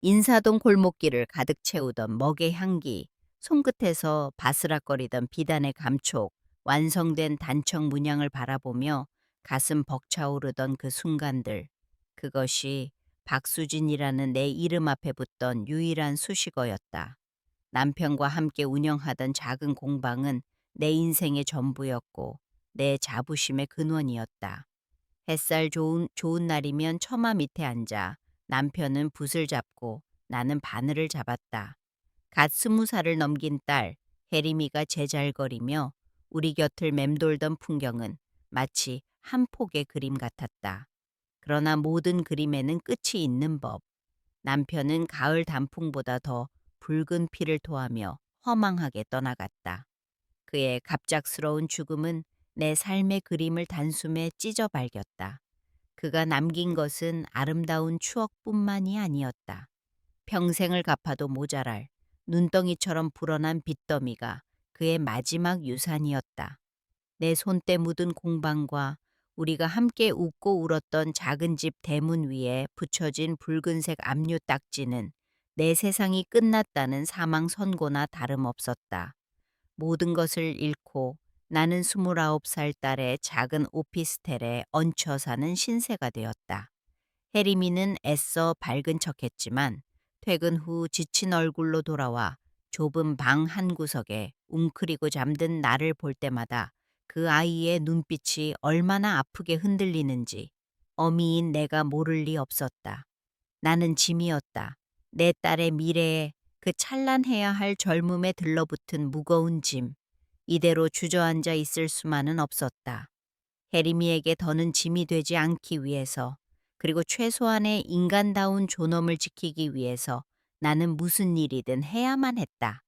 인사동 골목길을 가득 채우던 먹의 향기, 손끝에서 바스락거리던 비단의 감촉, 완성된 단청 문양을 바라보며 가슴 벅차오르던 그 순간들. 그것이 박수진이라는 내 이름 앞에 붙던 유일한 수식어였다. 남편과 함께 운영하던 작은 공방은 내 인생의 전부였고 내 자부심의 근원이었다. 햇살 좋은 날이면 처마 밑에 앉아 남편은 붓을 잡고 나는 바늘을 잡았다. 갓 20살을 넘긴 딸 혜림이가 제잘거리며 우리 곁을 맴돌던 풍경은 마치 한 폭의 그림 같았다. 그러나 모든 그림에는 끝이 있는 법. 남편은 가을 단풍보다 더 붉은 피를 토하며 허망하게 떠나갔다. 그의 갑작스러운 죽음은 내 삶의 그림을 단숨에 찢어 발겼다. 그가 남긴 것은 아름다운 추억뿐만이 아니었다. 평생을 갚아도 모자랄 눈덩이처럼 불어난 빚더미가 그의 마지막 유산이었다. 내 손때 묻은 공방과 우리가 함께 웃고 울었던 작은 집 대문 위에 붙여진 붉은색 압류 딱지는 내 세상이 끝났다는 사망 선고나 다름없었다. 모든 것을 잃고 나는 29살 딸의 작은 오피스텔에 얹혀 사는 신세가 되었다. 혜림이는 애써 밝은 척했지만 퇴근 후 지친 얼굴로 돌아와 좁은 방 한 구석에 웅크리고 잠든 나를 볼 때마다 그 아이의 눈빛이 얼마나 아프게 흔들리는지 어미인 내가 모를 리 없었다. 나는 짐이었다. 내 딸의 미래에 그 찬란해야 할 젊음에 들러붙은 무거운 짐. 이대로 주저앉아 있을 수만은 없었다. 혜림이에게 더는 짐이 되지 않기 위해서, 그리고 최소한의 인간다운 존엄을 지키기 위해서 나는 무슨 일이든 해야만 했다.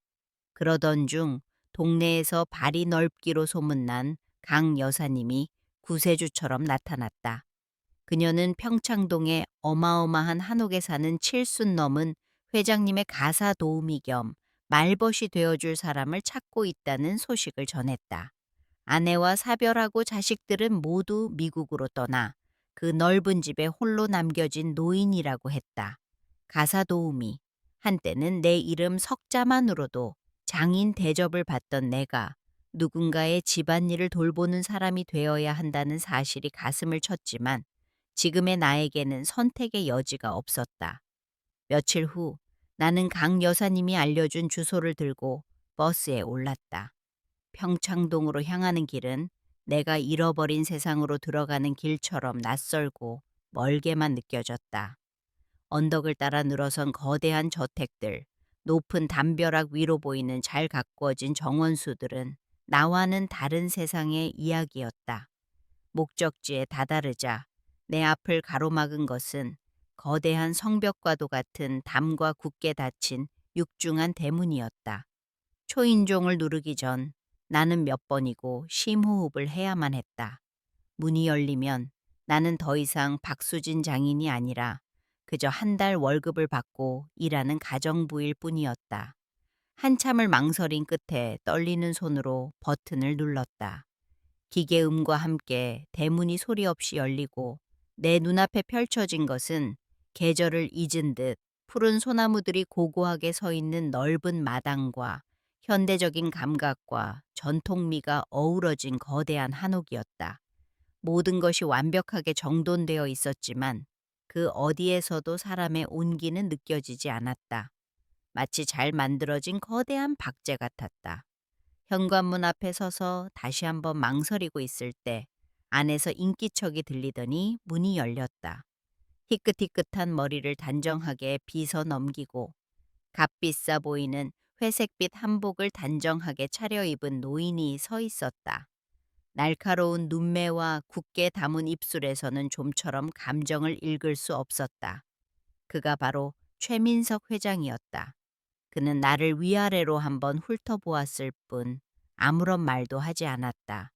그러던 중 동네에서 발이 넓기로 소문난 강 여사님이 구세주처럼 나타났다. 그녀는 평창동의 어마어마한 한옥에 사는 7순 넘은 회장님의 가사 도우미 겸 말벗이 되어줄 사람을 찾고 있다는 소식을 전했다. 아내와 사별하고 자식들은 모두 미국으로 떠나 그 넓은 집에 홀로 남겨진 노인이라고 했다. 가사 도우미. 한때는 내 이름 석자만으로도 장인 대접을 받던 내가 누군가의 집안일을 돌보는 사람이 되어야 한다는 사실이 가슴을 쳤지만 지금의 나에게는 선택의 여지가 없었다. 며칠 후 나는 강 여사님이 알려준 주소를 들고 버스에 올랐다. 평창동으로 향하는 길은 내가 잃어버린 세상으로 들어가는 길처럼 낯설고 멀게만 느껴졌다. 언덕을 따라 늘어선 거대한 저택들, 높은 담벼락 위로 보이는 잘 가꾸어진 정원수들은 나와는 다른 세상의 이야기였다. 목적지에 다다르자 내 앞을 가로막은 것은 거대한 성벽과도 같은 담과 굳게 닫힌 육중한 대문이었다. 초인종을 누르기 전 나는 몇 번이고 심호흡을 해야만 했다. 문이 열리면 나는 더 이상 박수진 장인이 아니라 그저 한 달 월급을 받고 일하는 가정부일 뿐이었다. 한참을 망설인 끝에 떨리는 손으로 버튼을 눌렀다. 기계음과 함께 대문이 소리 없이 열리고 내 눈앞에 펼쳐진 것은 계절을 잊은 듯 푸른 소나무들이 고고하게 서 있는 넓은 마당과 현대적인 감각과 전통미가 어우러진 거대한 한옥이었다. 모든 것이 완벽하게 정돈되어 있었지만 그 어디에서도 사람의 온기는 느껴지지 않았다. 마치 잘 만들어진 거대한 박제 같았다. 현관문 앞에 서서 다시 한번 망설이고 있을 때 안에서 인기척이 들리더니 문이 열렸다. 희끗희끗한 머리를 단정하게 빗어 넘기고 값비싸 보이는 회색빛 한복을 단정하게 차려입은 노인이 서 있었다. 날카로운 눈매와 굳게 담은 입술에서는 좀처럼 감정을 읽을 수 없었다. 그가 바로 최민석 회장이었다. 그는 나를 위아래로 한번 훑어보았을 뿐 아무런 말도 하지 않았다.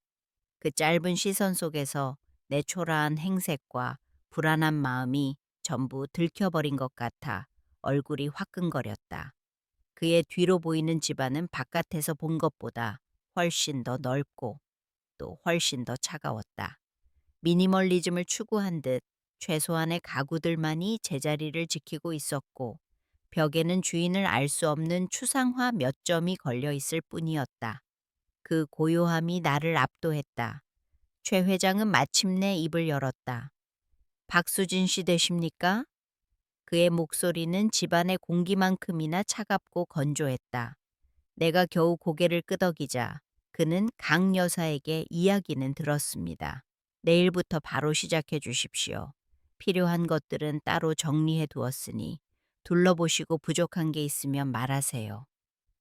그 짧은 시선 속에서 내 초라한 행색과 불안한 마음이 전부 들켜버린 것 같아 얼굴이 화끈거렸다. 그의 뒤로 보이는 집안은 바깥에서 본 것보다 훨씬 더 넓고 또 훨씬 더 차가웠다. 미니멀리즘을 추구한 듯 최소한의 가구들만이 제자리를 지키고 있었고 벽에는 주인을 알 수 없는 추상화 몇 점이 걸려 있을 뿐이었다. 그 고요함이 나를 압도했다. 최 회장은 마침내 입을 열었다. 박수진 씨 되십니까? 그의 목소리는 집안의 공기만큼이나 차갑고 건조했다. 내가 겨우 고개를 끄덕이자 그는 강 여사에게 이야기는 들었습니다. 내일부터 바로 시작해 주십시오. 필요한 것들은 따로 정리해 두었으니 둘러보시고 부족한 게 있으면 말하세요.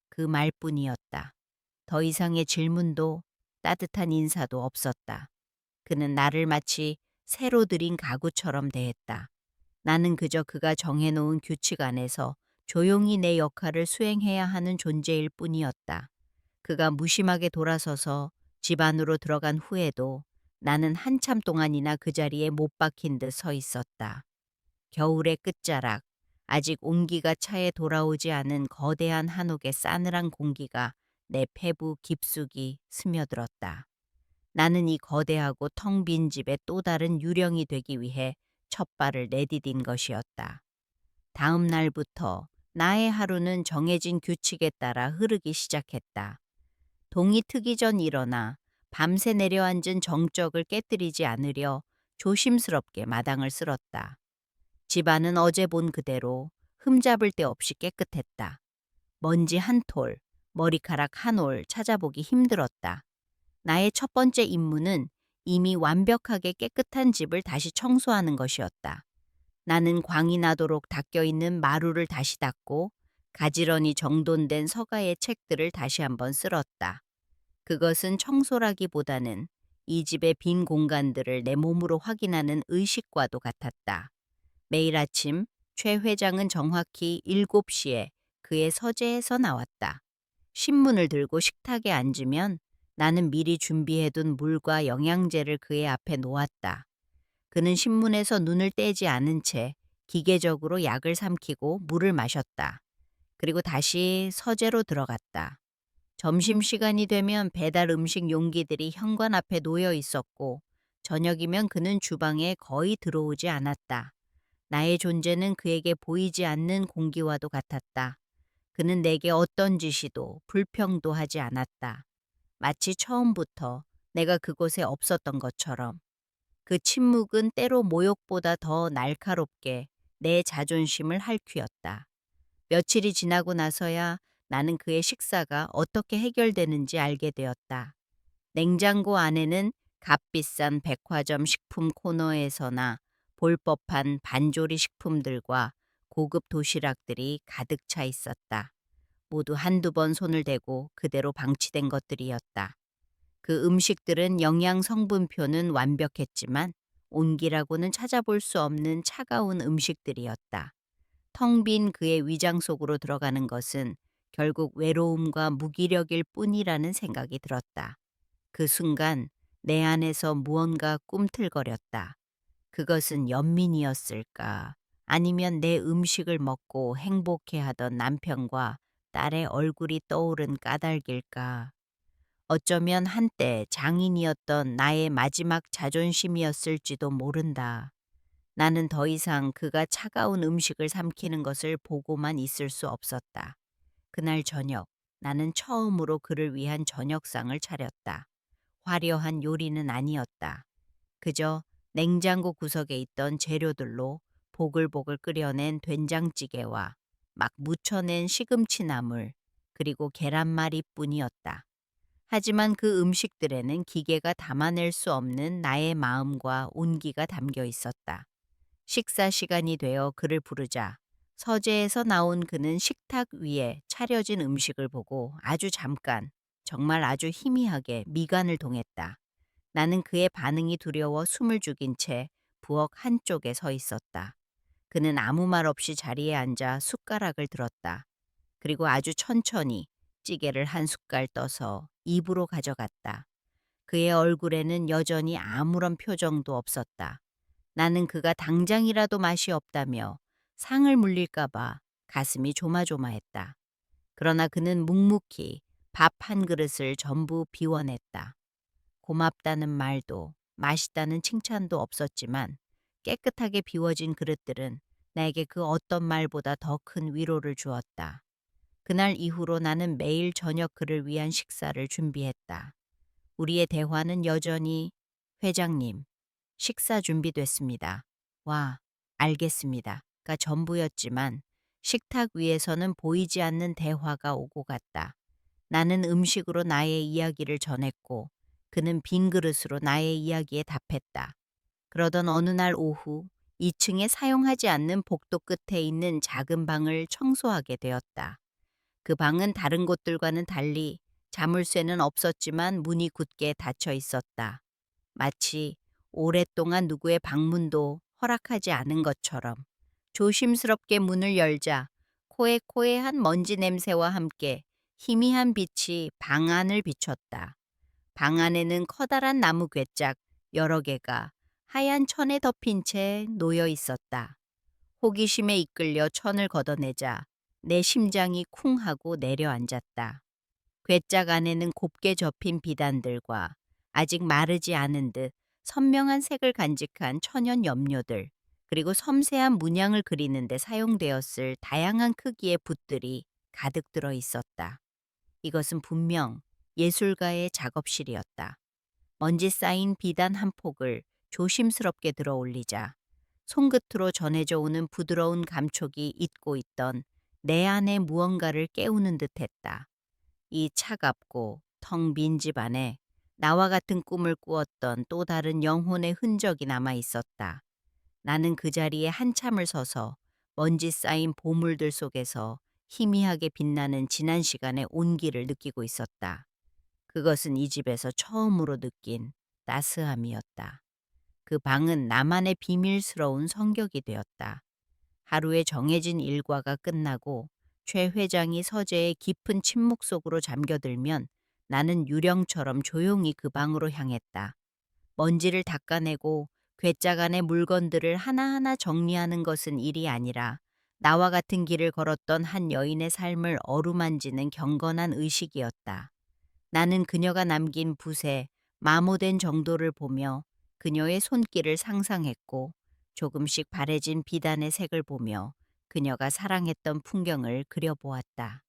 그 말뿐이었다. 더 이상의 질문도 따뜻한 인사도 없었다. 그는 나를 마치 새로 들인 가구처럼 대했다. 나는 그저 그가 정해놓은 규칙 안에서 조용히 내 역할을 수행해야 하는 존재일 뿐이었다. 그가 무심하게 돌아서서 집 안으로 들어간 후에도 나는 한참 동안이나 그 자리에 못 박힌 듯 서 있었다. 겨울의 끝자락, 아직 온기가 차에 돌아오지 않은 거대한 한옥의 싸늘한 공기가 내 폐부 깊숙이 스며들었다. 나는 이 거대하고 텅 빈 집의 또 다른 유령이 되기 위해 첫 발을 내디딘 것이었다. 다음 날부터 나의 하루는 정해진 규칙에 따라 흐르기 시작했다. 동이 트기 전 일어나 밤새 내려앉은 정적을 깨뜨리지 않으려 조심스럽게 마당을 쓸었다. 집안은 어제 본 그대로 흠잡을 데 없이 깨끗했다. 먼지 한 톨, 머리카락 한 올 찾아보기 힘들었다. 나의 첫 번째 임무는 이미 완벽하게 깨끗한 집을 다시 청소하는 것이었다. 나는 광이 나도록 닦여있는 마루를 다시 닦고 가지런히 정돈된 서가의 책들을 다시 한번 쓸었다. 그것은 청소라기보다는 이 집의 빈 공간들을 내 몸으로 확인하는 의식과도 같았다. 매일 아침 최 회장은 정확히 7시에 그의 서재에서 나왔다. 신문을 들고 식탁에 앉으면 나는 미리 준비해둔 물과 영양제를 그의 앞에 놓았다. 그는 신문에서 눈을 떼지 않은 채 기계적으로 약을 삼키고 물을 마셨다. 그리고 다시 서재로 들어갔다. 점심시간이 되면 배달 음식 용기들이 현관 앞에 놓여 있었고 저녁이면 그는 주방에 거의 들어오지 않았다. 나의 존재는 그에게 보이지 않는 공기와도 같았다. 그는 내게 어떤 지시도 불평도 하지 않았다. 마치 처음부터 내가 그곳에 없었던 것처럼. 그 침묵은 때로 모욕보다 더 날카롭게 내 자존심을 핥히었다. 며칠이 지나고 나서야 나는 그의 식사가 어떻게 해결되는지 알게 되었다. 냉장고 안에는 값비싼 백화점 식품 코너에서나 볼 법한 반조리 식품들과 고급 도시락들이 가득 차 있었다. 모두 한두 번 손을 대고 그대로 방치된 것들이었다. 그 음식들은 영양 성분표는 완벽했지만 온기라고는 찾아볼 수 없는 차가운 음식들이었다. 텅 빈 그의 위장 속으로 들어가는 것은 결국 외로움과 무기력일 뿐이라는 생각이 들었다. 그 순간 내 안에서 무언가 꿈틀거렸다. 그것은 연민이었을까? 아니면 내 음식을 먹고 행복해하던 남편과 딸의 얼굴이 떠오른 까닭일까? 어쩌면 한때 장인이었던 나의 마지막 자존심이었을지도 모른다. 나는 더 이상 그가 차가운 음식을 삼키는 것을 보고만 있을 수 없었다. 그날 저녁, 나는 처음으로 그를 위한 저녁상을 차렸다. 화려한 요리는 아니었다. 그저 냉장고 구석에 있던 재료들로 보글보글 끓여낸 된장찌개와 막 무쳐낸 시금치 나물, 그리고 계란말이뿐이었다. 하지만 그 음식들에는 기계가 담아낼 수 없는 나의 마음과 온기가 담겨 있었다. 식사 시간이 되어 그를 부르자 서재에서 나온 그는 식탁 위에 차려진 음식을 보고 아주 잠깐, 정말 아주 희미하게 미간을 동했다. 나는 그의 반응이 두려워 숨을 죽인 채 부엌 한쪽에 서 있었다. 그는 아무 말 없이 자리에 앉아 숟가락을 들었다. 그리고 아주 천천히 찌개를 한 숟갈 떠서 입으로 가져갔다. 그의 얼굴에는 여전히 아무런 표정도 없었다. 나는 그가 당장이라도 맛이 없다며 상을 물릴까봐 가슴이 조마조마했다. 그러나 그는 묵묵히 밥 한 그릇을 전부 비워냈다. 고맙다는 말도 맛있다는 칭찬도 없었지만 깨끗하게 비워진 그릇들은 내게 그 어떤 말보다 더 큰 위로를 주었다. 그날 이후로 나는 매일 저녁 그를 위한 식사를 준비했다. 우리의 대화는 여전히 "회장님, 식사 준비됐습니다. 와, 알겠습니다."가 전부였지만 식탁 위에서는 보이지 않는 대화가 오고 갔다. 나는 음식으로 나의 이야기를 전했고 그는 빈 그릇으로 나의 이야기에 답했다. 그러던 어느 날 오후 2층에 사용하지 않는 복도 끝에 있는 작은 방을 청소하게 되었다. 그 방은 다른 곳들과는 달리 자물쇠는 없었지만 문이 굳게 닫혀 있었다. 마치 오랫동안 누구의 방문도 허락하지 않은 것처럼. 조심스럽게 문을 열자 코에코에한 먼지 냄새와 함께 희미한 빛이 방 안을 비췄다. 방 안에는 커다란 나무 괴짝 여러 개가 하얀 천에 덮인 채 놓여 있었다. 호기심에 이끌려 천을 걷어내자 내 심장이 쿵 하고 내려앉았다. 괴짝 안에는 곱게 접힌 비단들과 아직 마르지 않은 듯 선명한 색을 간직한 천연 염료들, 그리고 섬세한 문양을 그리는 데 사용되었을 다양한 크기의 붓들이 가득 들어 있었다. 이것은 분명 예술가의 작업실이었다. 먼지 쌓인 비단 한 폭을 조심스럽게 들어 올리자 손끝으로 전해져 오는 부드러운 감촉이 잊고 있던 내 안의 무언가를 깨우는 듯했다. 이 차갑고 텅 빈 집 안에 나와 같은 꿈을 꾸었던 또 다른 영혼의 흔적이 남아 있었다. 나는 그 자리에 한참을 서서 먼지 쌓인 보물들 속에서 희미하게 빛나는 지난 시간의 온기를 느끼고 있었다. 그것은 이 집에서 처음으로 느낀 따스함이었다. 그 방은 나만의 비밀스러운 성격이 되었다. 하루의 정해진 일과가 끝나고 최 회장이 서재의 깊은 침묵 속으로 잠겨들면 나는 유령처럼 조용히 그 방으로 향했다. 먼지를 닦아내고 괴짝 안의 물건들을 하나하나 정리하는 것은 일이 아니라 나와 같은 길을 걸었던 한 여인의 삶을 어루만지는 경건한 의식이었다. 나는 그녀가 남긴 붓에 마모된 정도를 보며 그녀의 손길을 상상했고 조금씩 바래진 비단의 색을 보며 그녀가 사랑했던 풍경을 그려보았다.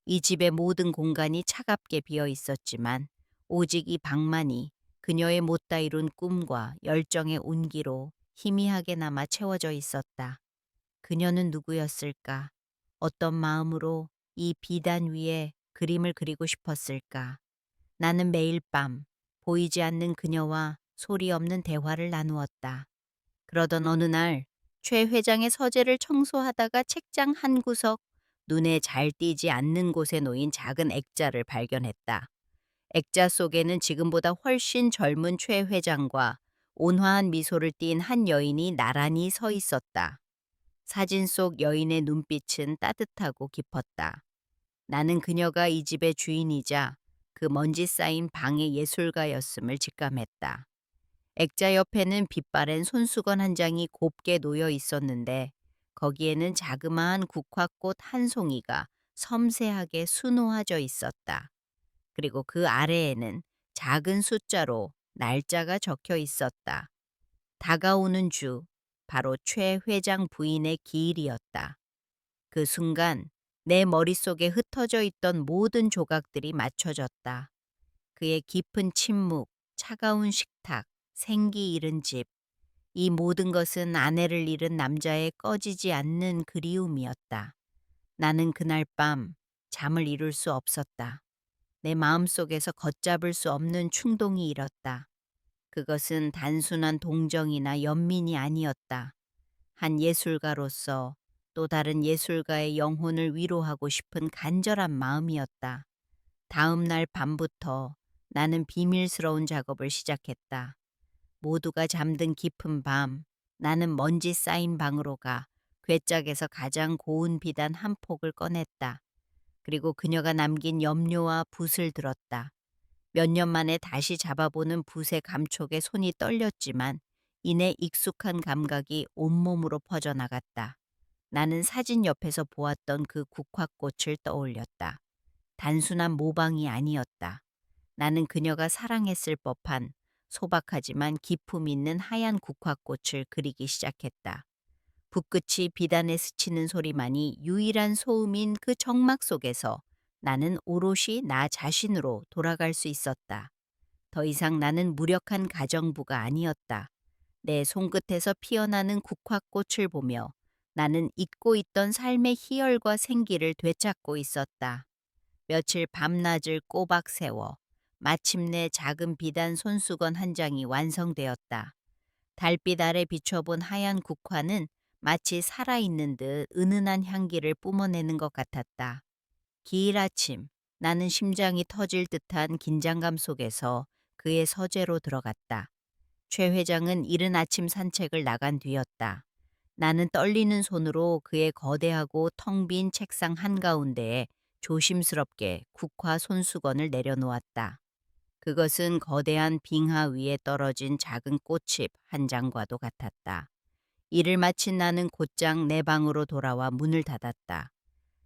이 집의 모든 공간이 차갑게 비어 있었지만 오직 이 방만이 그녀의 못다 이룬 꿈과 열정의 온기로 희미하게 남아 채워져 있었다. 그녀는 누구였을까? 어떤 마음으로 이 비단 위에 그림을 그리고 싶었을까? 나는 매일 밤 보이지 않는 그녀와 소리 없는 대화를 나누었다. 그러던 어느 날 최 회장의 서재를 청소하다가 책장 한 구석 눈에 잘 띄지 않는 곳에 놓인 작은 액자를 발견했다. 액자 속에는 지금보다 훨씬 젊은 최 회장과 온화한 미소를 띤 한 여인이 나란히 서 있었다. 사진 속 여인의 눈빛은 따뜻하고 깊었다. 나는 그녀가 이 집의 주인이자 그 먼지 쌓인 방의 예술가였음을 직감했다. 액자 옆에는 빛바랜 손수건 한 장이 곱게 놓여 있었는데 거기에는 자그마한 국화꽃 한 송이가 섬세하게 수놓아져 있었다. 그리고 그 아래에는 작은 숫자로 날짜가 적혀 있었다. 다가오는 주, 바로 최 회장 부인의 기일이었다. 그 순간 내 머릿속에 흩어져 있던 모든 조각들이 맞춰졌다. 그의 깊은 침묵, 차가운 식탁, 생기 잃은 집, 이 모든 것은 아내를 잃은 남자의 꺼지지 않는 그리움이었다. 나는 그날 밤 잠을 이룰 수 없었다. 내 마음속에서 걷잡을 수 없는 충동이 일었다. 그것은 단순한 동정이나 연민이 아니었다. 한 예술가로서 또 다른 예술가의 영혼을 위로하고 싶은 간절한 마음이었다. 다음 날 밤부터 나는 비밀스러운 작업을 시작했다. 모두가 잠든 깊은 밤, 나는 먼지 쌓인 방으로 가 괴짝에서 가장 고운 비단 한 폭을 꺼냈다. 그리고 그녀가 남긴 염료와 붓을 들었다. 몇 년 만에 다시 잡아보는 붓의 감촉에 손이 떨렸지만 이내 익숙한 감각이 온몸으로 퍼져나갔다. 나는 사진 옆에서 보았던 그 국화꽃을 떠올렸다. 단순한 모방이 아니었다. 나는 그녀가 사랑했을 법한 소박하지만 기품 있는 하얀 국화꽃을 그리기 시작했다. 붓끝이 비단에 스치는 소리만이 유일한 소음인 그 정막 속에서 나는 오롯이 나 자신으로 돌아갈 수 있었다. 더 이상 나는 무력한 가정부가 아니었다. 내 손끝에서 피어나는 국화꽃을 보며 나는 잊고 있던 삶의 희열과 생기를 되찾고 있었다. 며칠 밤낮을 꼬박 세워 마침내 작은 비단 손수건 한 장이 완성되었다. 달빛 아래 비춰본 하얀 국화는 마치 살아있는 듯 은은한 향기를 뿜어내는 것 같았다. 기일 아침, 나는 심장이 터질 듯한 긴장감 속에서 그의 서재로 들어갔다. 최 회장은 이른 아침 산책을 나간 뒤였다. 나는 떨리는 손으로 그의 거대하고 텅 빈 책상 한가운데에 조심스럽게 국화 손수건을 내려놓았다. 그것은 거대한 빙하 위에 떨어진 작은 꽃잎 한 장과도 같았다. 일을 마친 나는 곧장 내 방으로 돌아와 문을 닫았다.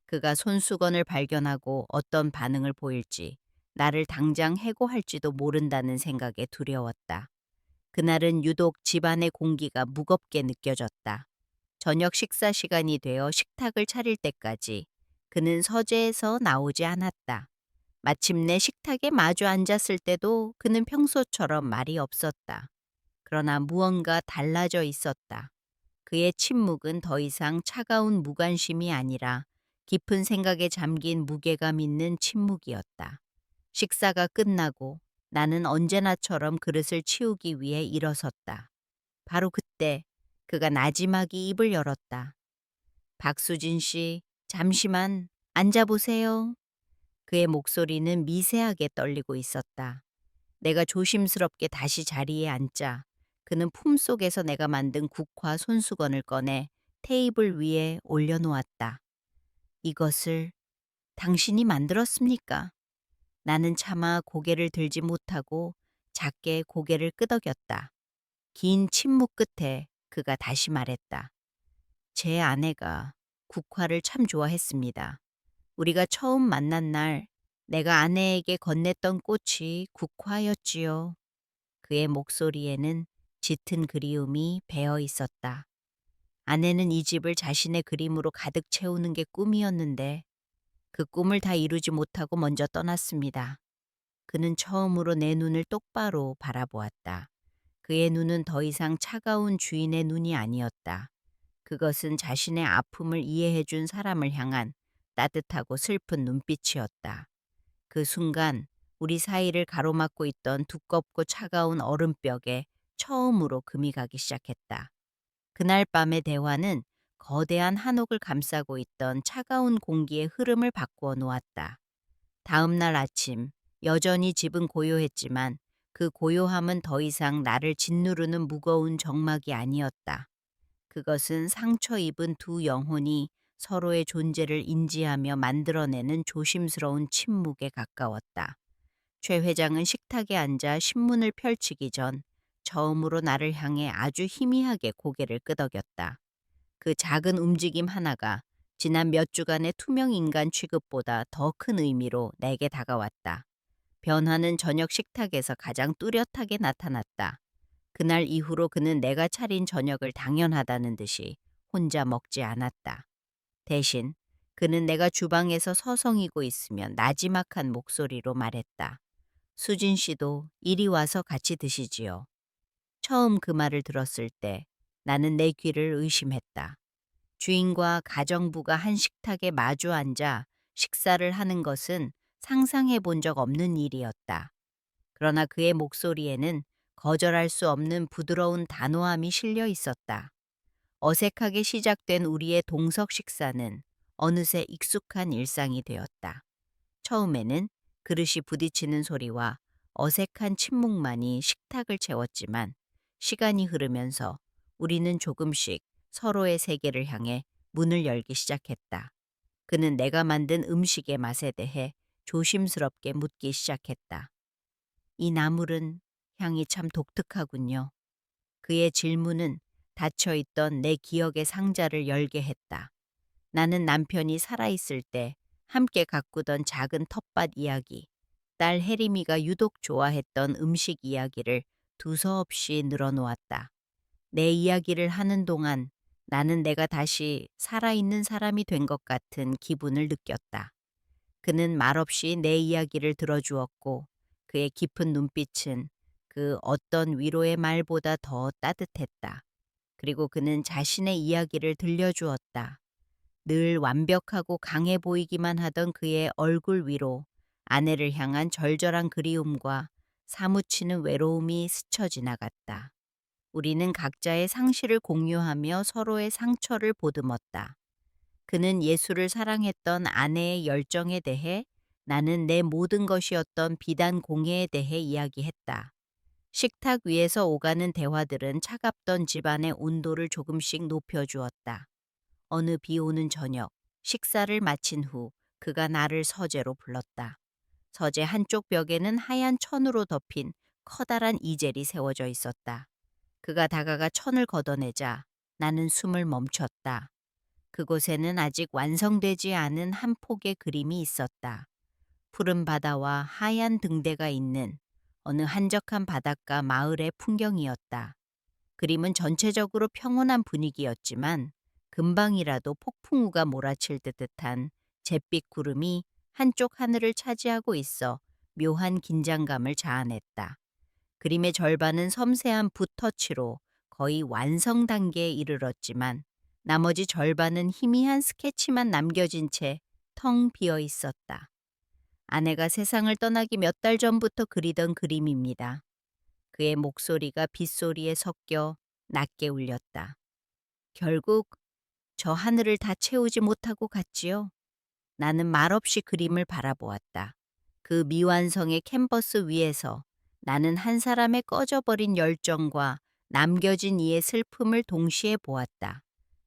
그가 손수건을 발견하고 어떤 반응을 보일지, 나를 당장 해고할지도 모른다는 생각에 두려웠다. 그날은 유독 집안의 공기가 무겁게 느껴졌다. 저녁 식사 시간이 되어 식탁을 차릴 때까지 그는 서재에서 나오지 않았다. 마침내 식탁에 마주 앉았을 때도 그는 평소처럼 말이 없었다. 그러나 무언가 달라져 있었다. 그의 침묵은 더 이상 차가운 무관심이 아니라 깊은 생각에 잠긴 무게감 있는 침묵이었다. 식사가 끝나고 나는 언제나처럼 그릇을 치우기 위해 일어섰다. 바로 그때 그가 나지막이 입을 열었다. 박수진 씨, 잠시만 앉아보세요. 그의 목소리는 미세하게 떨리고 있었다. 내가 조심스럽게 다시 자리에 앉자 그는 품속에서 내가 만든 국화 손수건을 꺼내 테이블 위에 올려놓았다. 이것을 당신이 만들었습니까? 나는 차마 고개를 들지 못하고 작게 고개를 끄덕였다. 긴 침묵 끝에 그가 다시 말했다. 제 아내가 국화를 참 좋아했습니다. 우리가 처음 만난 날 내가 아내에게 건넸던 꽃이 국화였지요. 그의 목소리에는 짙은 그리움이 배어 있었다. 아내는 이 집을 자신의 그림으로 가득 채우는 게 꿈이었는데 그 꿈을 다 이루지 못하고 먼저 떠났습니다. 그는 처음으로 내 눈을 똑바로 바라보았다. 그의 눈은 더 이상 차가운 주인의 눈이 아니었다. 그것은 자신의 아픔을 이해해준 사람을 향한 따뜻하고 슬픈 눈빛이었다. 그 순간 우리 사이를 가로막고 있던 두껍고 차가운 얼음벽에 처음으로 금이 가기 시작했다. 그날 밤의 대화는 거대한 한옥을 감싸고 있던 차가운 공기의 흐름을 바꾸어 놓았다. 다음 날 아침, 여전히 집은 고요했지만 그 고요함은 더 이상 나를 짓누르는 무거운 정막이 아니었다. 그것은 상처 입은 두 영혼이 서로의 존재를 인지하며 만들어내는 조심스러운 침묵에 가까웠다. 최 회장은 식탁에 앉아 신문을 펼치기 전 처음으로 나를 향해 아주 희미하게 고개를 끄덕였다. 그 작은 움직임 하나가 지난 몇 주간의 투명 인간 취급보다 더 큰 의미로 내게 다가왔다. 변화는 저녁 식탁에서 가장 뚜렷하게 나타났다. 그날 이후로 그는 내가 차린 저녁을 당연하다는 듯이 혼자 먹지 않았다. 대신 그는 내가 주방에서 서성이고 있으면 나지막한 목소리로 말했다. 수진 씨도 이리 와서 같이 드시지요. 처음 그 말을 들었을 때 나는 내 귀를 의심했다. 주인과 가정부가 한 식탁에 마주 앉아 식사를 하는 것은 상상해 본 적 없는 일이었다. 그러나 그의 목소리에는 거절할 수 없는 부드러운 단호함이 실려 있었다. 어색하게 시작된 우리의 동석 식사는 어느새 익숙한 일상이 되었다. 처음에는 그릇이 부딪히는 소리와 어색한 침묵만이 식탁을 채웠지만 시간이 흐르면서 우리는 조금씩 서로의 세계를 향해 문을 열기 시작했다. 그는 내가 만든 음식의 맛에 대해 조심스럽게 묻기 시작했다. 이 나물은 향이 참 독특하군요. 그의 질문은 닫혀있던 내 기억의 상자를 열게 했다. 나는 남편이 살아있을 때 함께 가꾸던 작은 텃밭 이야기, 딸 혜림이가 유독 좋아했던 음식 이야기를 두서없이 늘어놓았다. 내 이야기를 하는 동안 나는 내가 다시 살아있는 사람이 된 것 같은 기분을 느꼈다. 그는 말없이 내 이야기를 들어주었고 그의 깊은 눈빛은 그 어떤 위로의 말보다 더 따뜻했다. 그리고 그는 자신의 이야기를 들려주었다. 늘 완벽하고 강해 보이기만 하던 그의 얼굴 위로 아내를 향한 절절한 그리움과 사무치는 외로움이 스쳐 지나갔다. 우리는 각자의 상실을 공유하며 서로의 상처를 보듬었다. 그는 예수를 사랑했던 아내의 열정에 대해, 나는 내 모든 것이었던 비단 공예에 대해 이야기했다. 식탁 위에서 오가는 대화들은 차갑던 집안의 온도를 조금씩 높여주었다. 어느 비 오는 저녁, 식사를 마친 후 그가 나를 서재로 불렀다. 서재 한쪽 벽에는 하얀 천으로 덮인 커다란 이젤이 세워져 있었다. 그가 다가가 천을 걷어내자 나는 숨을 멈췄다. 그곳에는 아직 완성되지 않은 한 폭의 그림이 있었다. 푸른 바다와 하얀 등대가 있는 어느 한적한 바닷가 마을의 풍경이었다. 그림은 전체적으로 평온한 분위기였지만 금방이라도 폭풍우가 몰아칠 듯한 잿빛 구름이 한쪽 하늘을 차지하고 있어 묘한 긴장감을 자아냈다. 그림의 절반은 섬세한 붓터치로 거의 완성 단계에 이르렀지만 나머지 절반은 희미한 스케치만 남겨진 채 텅 비어 있었다. 아내가 세상을 떠나기 몇 달 전부터 그리던 그림입니다. 그의 목소리가 빗소리에 섞여 낮게 울렸다. 결국 저 하늘을 다 채우지 못하고 갔지요. 나는 말없이 그림을 바라보았다. 그 미완성의 캔버스 위에서 나는 한 사람의 꺼져버린 열정과 남겨진 이의 슬픔을 동시에 보았다.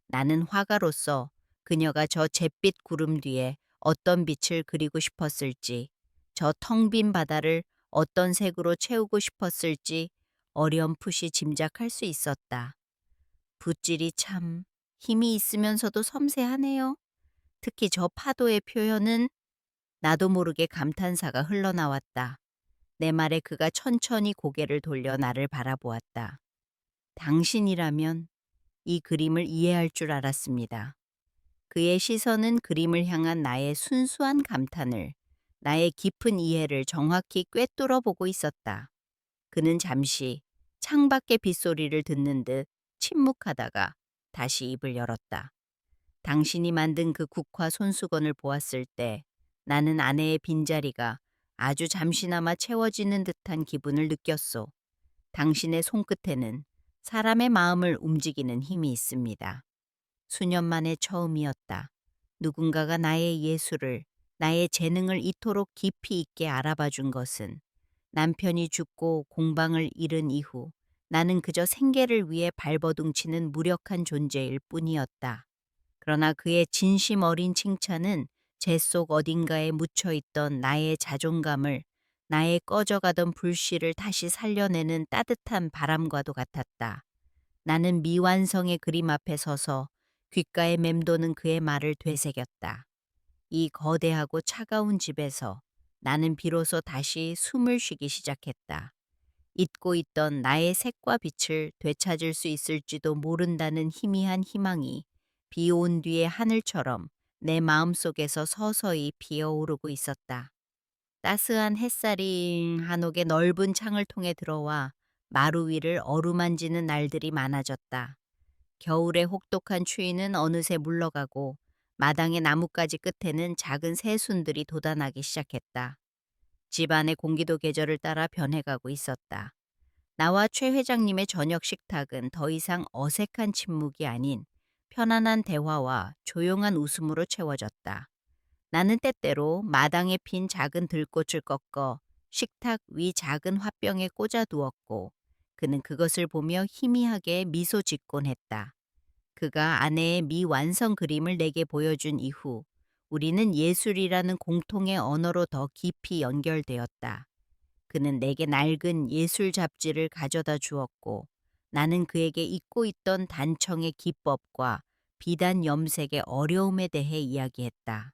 나는 화가로서 그녀가 저 잿빛 구름 뒤에 어떤 빛을 그리고 싶었을지, 저 텅 빈 바다를 어떤 색으로 채우고 싶었을지 어렴풋이 짐작할 수 있었다. 붓질이 참 힘이 있으면서도 섬세하네요. 특히 저 파도의 표현은. 나도 모르게 감탄사가 흘러나왔다. 내 말에 그가 천천히 고개를 돌려 나를 바라보았다. 당신이라면 이 그림을 이해할 줄 알았습니다. 그의 시선은 그림을 향한 나의 순수한 감탄을, 나의 깊은 이해를 정확히 꿰뚫어 보고 있었다. 그는 잠시 창밖의 빗소리를 듣는 듯 침묵하다가 다시 입을 열었다. 당신이 만든 그 국화 손수건을 보았을 때 나는 아내의 빈자리가 아주 잠시나마 채워지는 듯한 기분을 느꼈소. 당신의 손끝에는 사람의 마음을 움직이는 힘이 있습니다. 수년 만에 처음이었다. 누군가가 나의 예술을, 나의 재능을 이토록 깊이 있게 알아봐 준 것은 남편이 죽고 공방을 잃은 이후 나는 그저 생계를 위해 발버둥치는 무력한 존재일 뿐이었다. 그러나 그의 진심 어린 칭찬은 제 속 어딘가에 묻혀있던 나의 자존감을, 나의 꺼져가던 불씨를 다시 살려내는 따뜻한 바람과도 같았다. 나는 미완성의 그림 앞에 서서 귓가에 맴도는 그의 말을 되새겼다. 이 거대하고 차가운 집에서 나는 비로소 다시 숨을 쉬기 시작했다. 잊고 있던 나의 색과 빛을 되찾을 수 있을지도 모른다는 희미한 희망이 비 온 뒤의 하늘처럼 내 마음속에서 서서히 피어오르고 있었다. 따스한 햇살이 한옥의 넓은 창을 통해 들어와 마루 위를 어루만지는 날들이 많아졌다. 겨울의 혹독한 추위는 어느새 물러가고 마당의 나뭇가지 끝에는 작은 새순들이 돋아나기 시작했다. 집안의 공기도 계절을 따라 변해가고 있었다. 나와 최 회장님의 저녁 식탁은 더 이상 어색한 침묵이 아닌 편안한 대화와 조용한 웃음으로 채워졌다. 나는 때때로 마당에 핀 작은 들꽃을 꺾어 식탁 위 작은 화병에 꽂아두었고 그는 그것을 보며 희미하게 미소 짓곤 했다. 그가 아내의 미완성 그림을 내게 보여준 이후 우리는 예술이라는 공통의 언어로 더 깊이 연결되었다. 그는 내게 낡은 예술 잡지를 가져다 주었고 나는 그에게 잊고 있던 단청의 기법과 비단 염색의 어려움에 대해 이야기했다.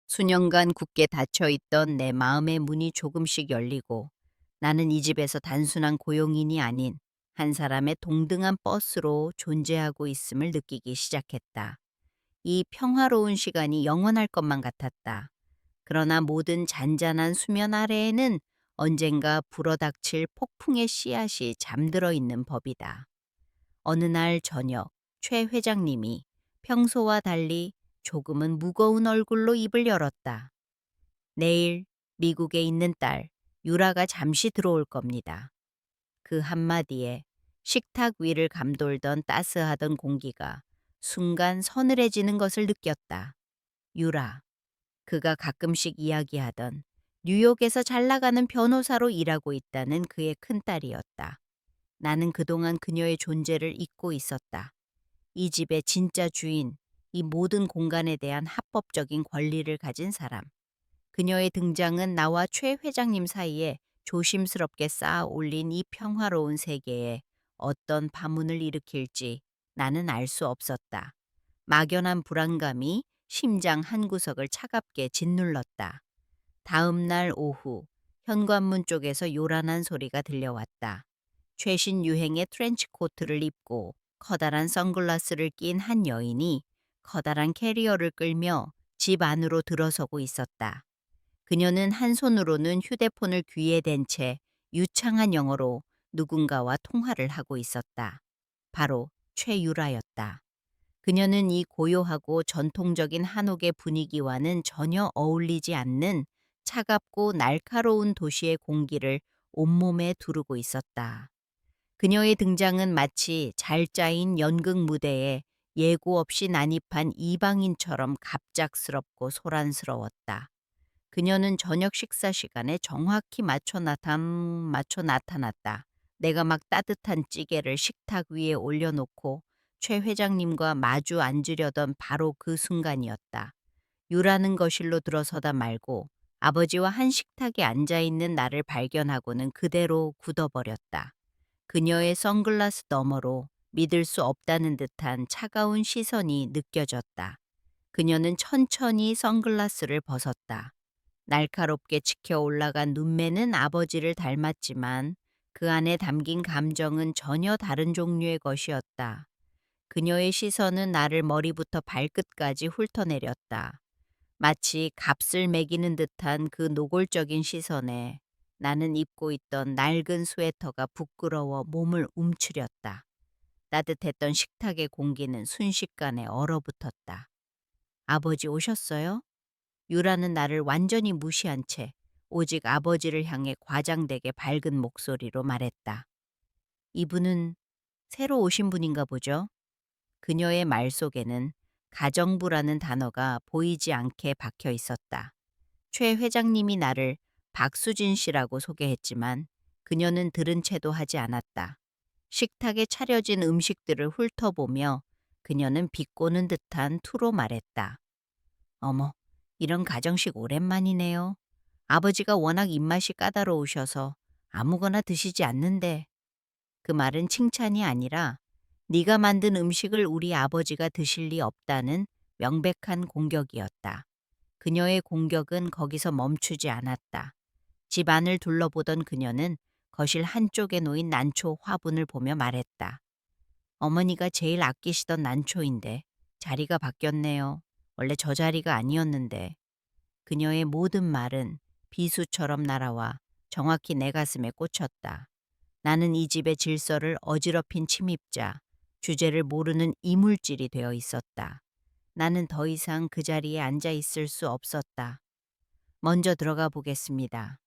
수년간 굳게 닫혀있던 내 마음의 문이 조금씩 열리고 나는 이 집에서 단순한 고용인이 아닌 한 사람의 동등한 버스로 존재하고 있음을 느끼기 시작했다. 이 평화로운 시간이 영원할 것만 같았다. 그러나 모든 잔잔한 수면 아래에는 언젠가 불어닥칠 폭풍의 씨앗이 잠들어 있는 법이다. 어느 날 저녁, 최 회장님이 평소와 달리 조금은 무거운 얼굴로 입을 열었다. 내일 미국에 있는 딸, 유라가 잠시 들어올 겁니다. 그 한마디에 식탁 위를 감돌던 따스하던 공기가 순간 서늘해지는 것을 느꼈다. 유라, 그가 가끔씩 이야기하던 뉴욕에서 잘 나가는 변호사로 일하고 있다는 그의 큰딸이었다. 나는 그동안 그녀의 존재를 잊고 있었다. 이 집의 진짜 주인, 이 모든 공간에 대한 합법적인 권리를 가진 사람. 그녀의 등장은 나와 최 회장님 사이에 조심스럽게 쌓아 올린 이 평화로운 세계에 어떤 파문을 일으킬지 나는 알 수 없었다. 막연한 불안감이 심장 한구석을 차갑게 짓눌렀다. 다음 날 오후 현관문 쪽에서 요란한 소리가 들려왔다. 최신 유행의 트렌치 코트를 입고 커다란 선글라스를 낀 한 여인이 커다란 캐리어를 끌며 집 안으로 들어서고 있었다. 그녀는 한 손으로는 휴대폰을 귀에 댄 채 유창한 영어로 누군가와 통화를 하고 있었다. 바로 최유라였다. 그녀는 이 고요하고 전통적인 한옥의 분위기와는 전혀 어울리지 않는 차갑고 날카로운 도시의 공기를 온몸에 두르고 있었다. 그녀의 등장은 마치 잘 짜인 연극 무대에 예고 없이 난입한 이방인처럼 갑작스럽고 소란스러웠다. 그녀는 저녁 식사 시간에 정확히 맞춰 나타났다. 내가 막 따뜻한 찌개를 식탁 위에 올려놓고 최 회장님과 마주 앉으려던 바로 그 순간이었다. 유라는 거실로 들어서다 말고 아버지와 한 식탁에 앉아있는 나를 발견하고는 그대로 굳어버렸다. 그녀의 선글라스 너머로 믿을 수 없다는 듯한 차가운 시선이 느껴졌다. 그녀는 천천히 선글라스를 벗었다. 날카롭게 치켜 올라간 눈매는 아버지를 닮았지만 그 안에 담긴 감정은 전혀 다른 종류의 것이었다. 그녀의 시선은 나를 머리부터 발끝까지 훑어내렸다. 마치 값을 매기는 듯한 그 노골적인 시선에 나는 입고 있던 낡은 스웨터가 부끄러워 몸을 움츠렸다. 따뜻했던 식탁의 공기는 순식간에 얼어붙었다. 아버지 오셨어요? 유라는 나를 완전히 무시한 채 오직 아버지를 향해 과장되게 밝은 목소리로 말했다. 이분은 새로 오신 분인가 보죠? 그녀의 말 속에는 가정부라는 단어가 보이지 않게 박혀 있었다. 최 회장님이 나를 박수진 씨라고 소개했지만 그녀는 들은 채도 하지 않았다. 식탁에 차려진 음식들을 훑어보며 그녀는 비꼬는 듯한 투로 말했다. 어머, 이런 가정식 오랜만이네요. 아버지가 워낙 입맛이 까다로우셔서 아무거나 드시지 않는데. 그 말은 칭찬이 아니라 네가 만든 음식을 우리 아버지가 드실 리 없다는 명백한 공격이었다. 그녀의 공격은 거기서 멈추지 않았다. 집 안을 둘러보던 그녀는 거실 한쪽에 놓인 난초 화분을 보며 말했다. 어머니가 제일 아끼시던 난초인데 자리가 바뀌었네요. 원래 저 자리가 아니었는데. 그녀의 모든 말은 비수처럼 날아와 정확히 내 가슴에 꽂혔다. 나는 이 집의 질서를 어지럽힌 침입자, 주제를 모르는 이물질이 되어 있었다. 나는 더 이상 그 자리에 앉아 있을 수 없었다. 먼저 들어가 보겠습니다.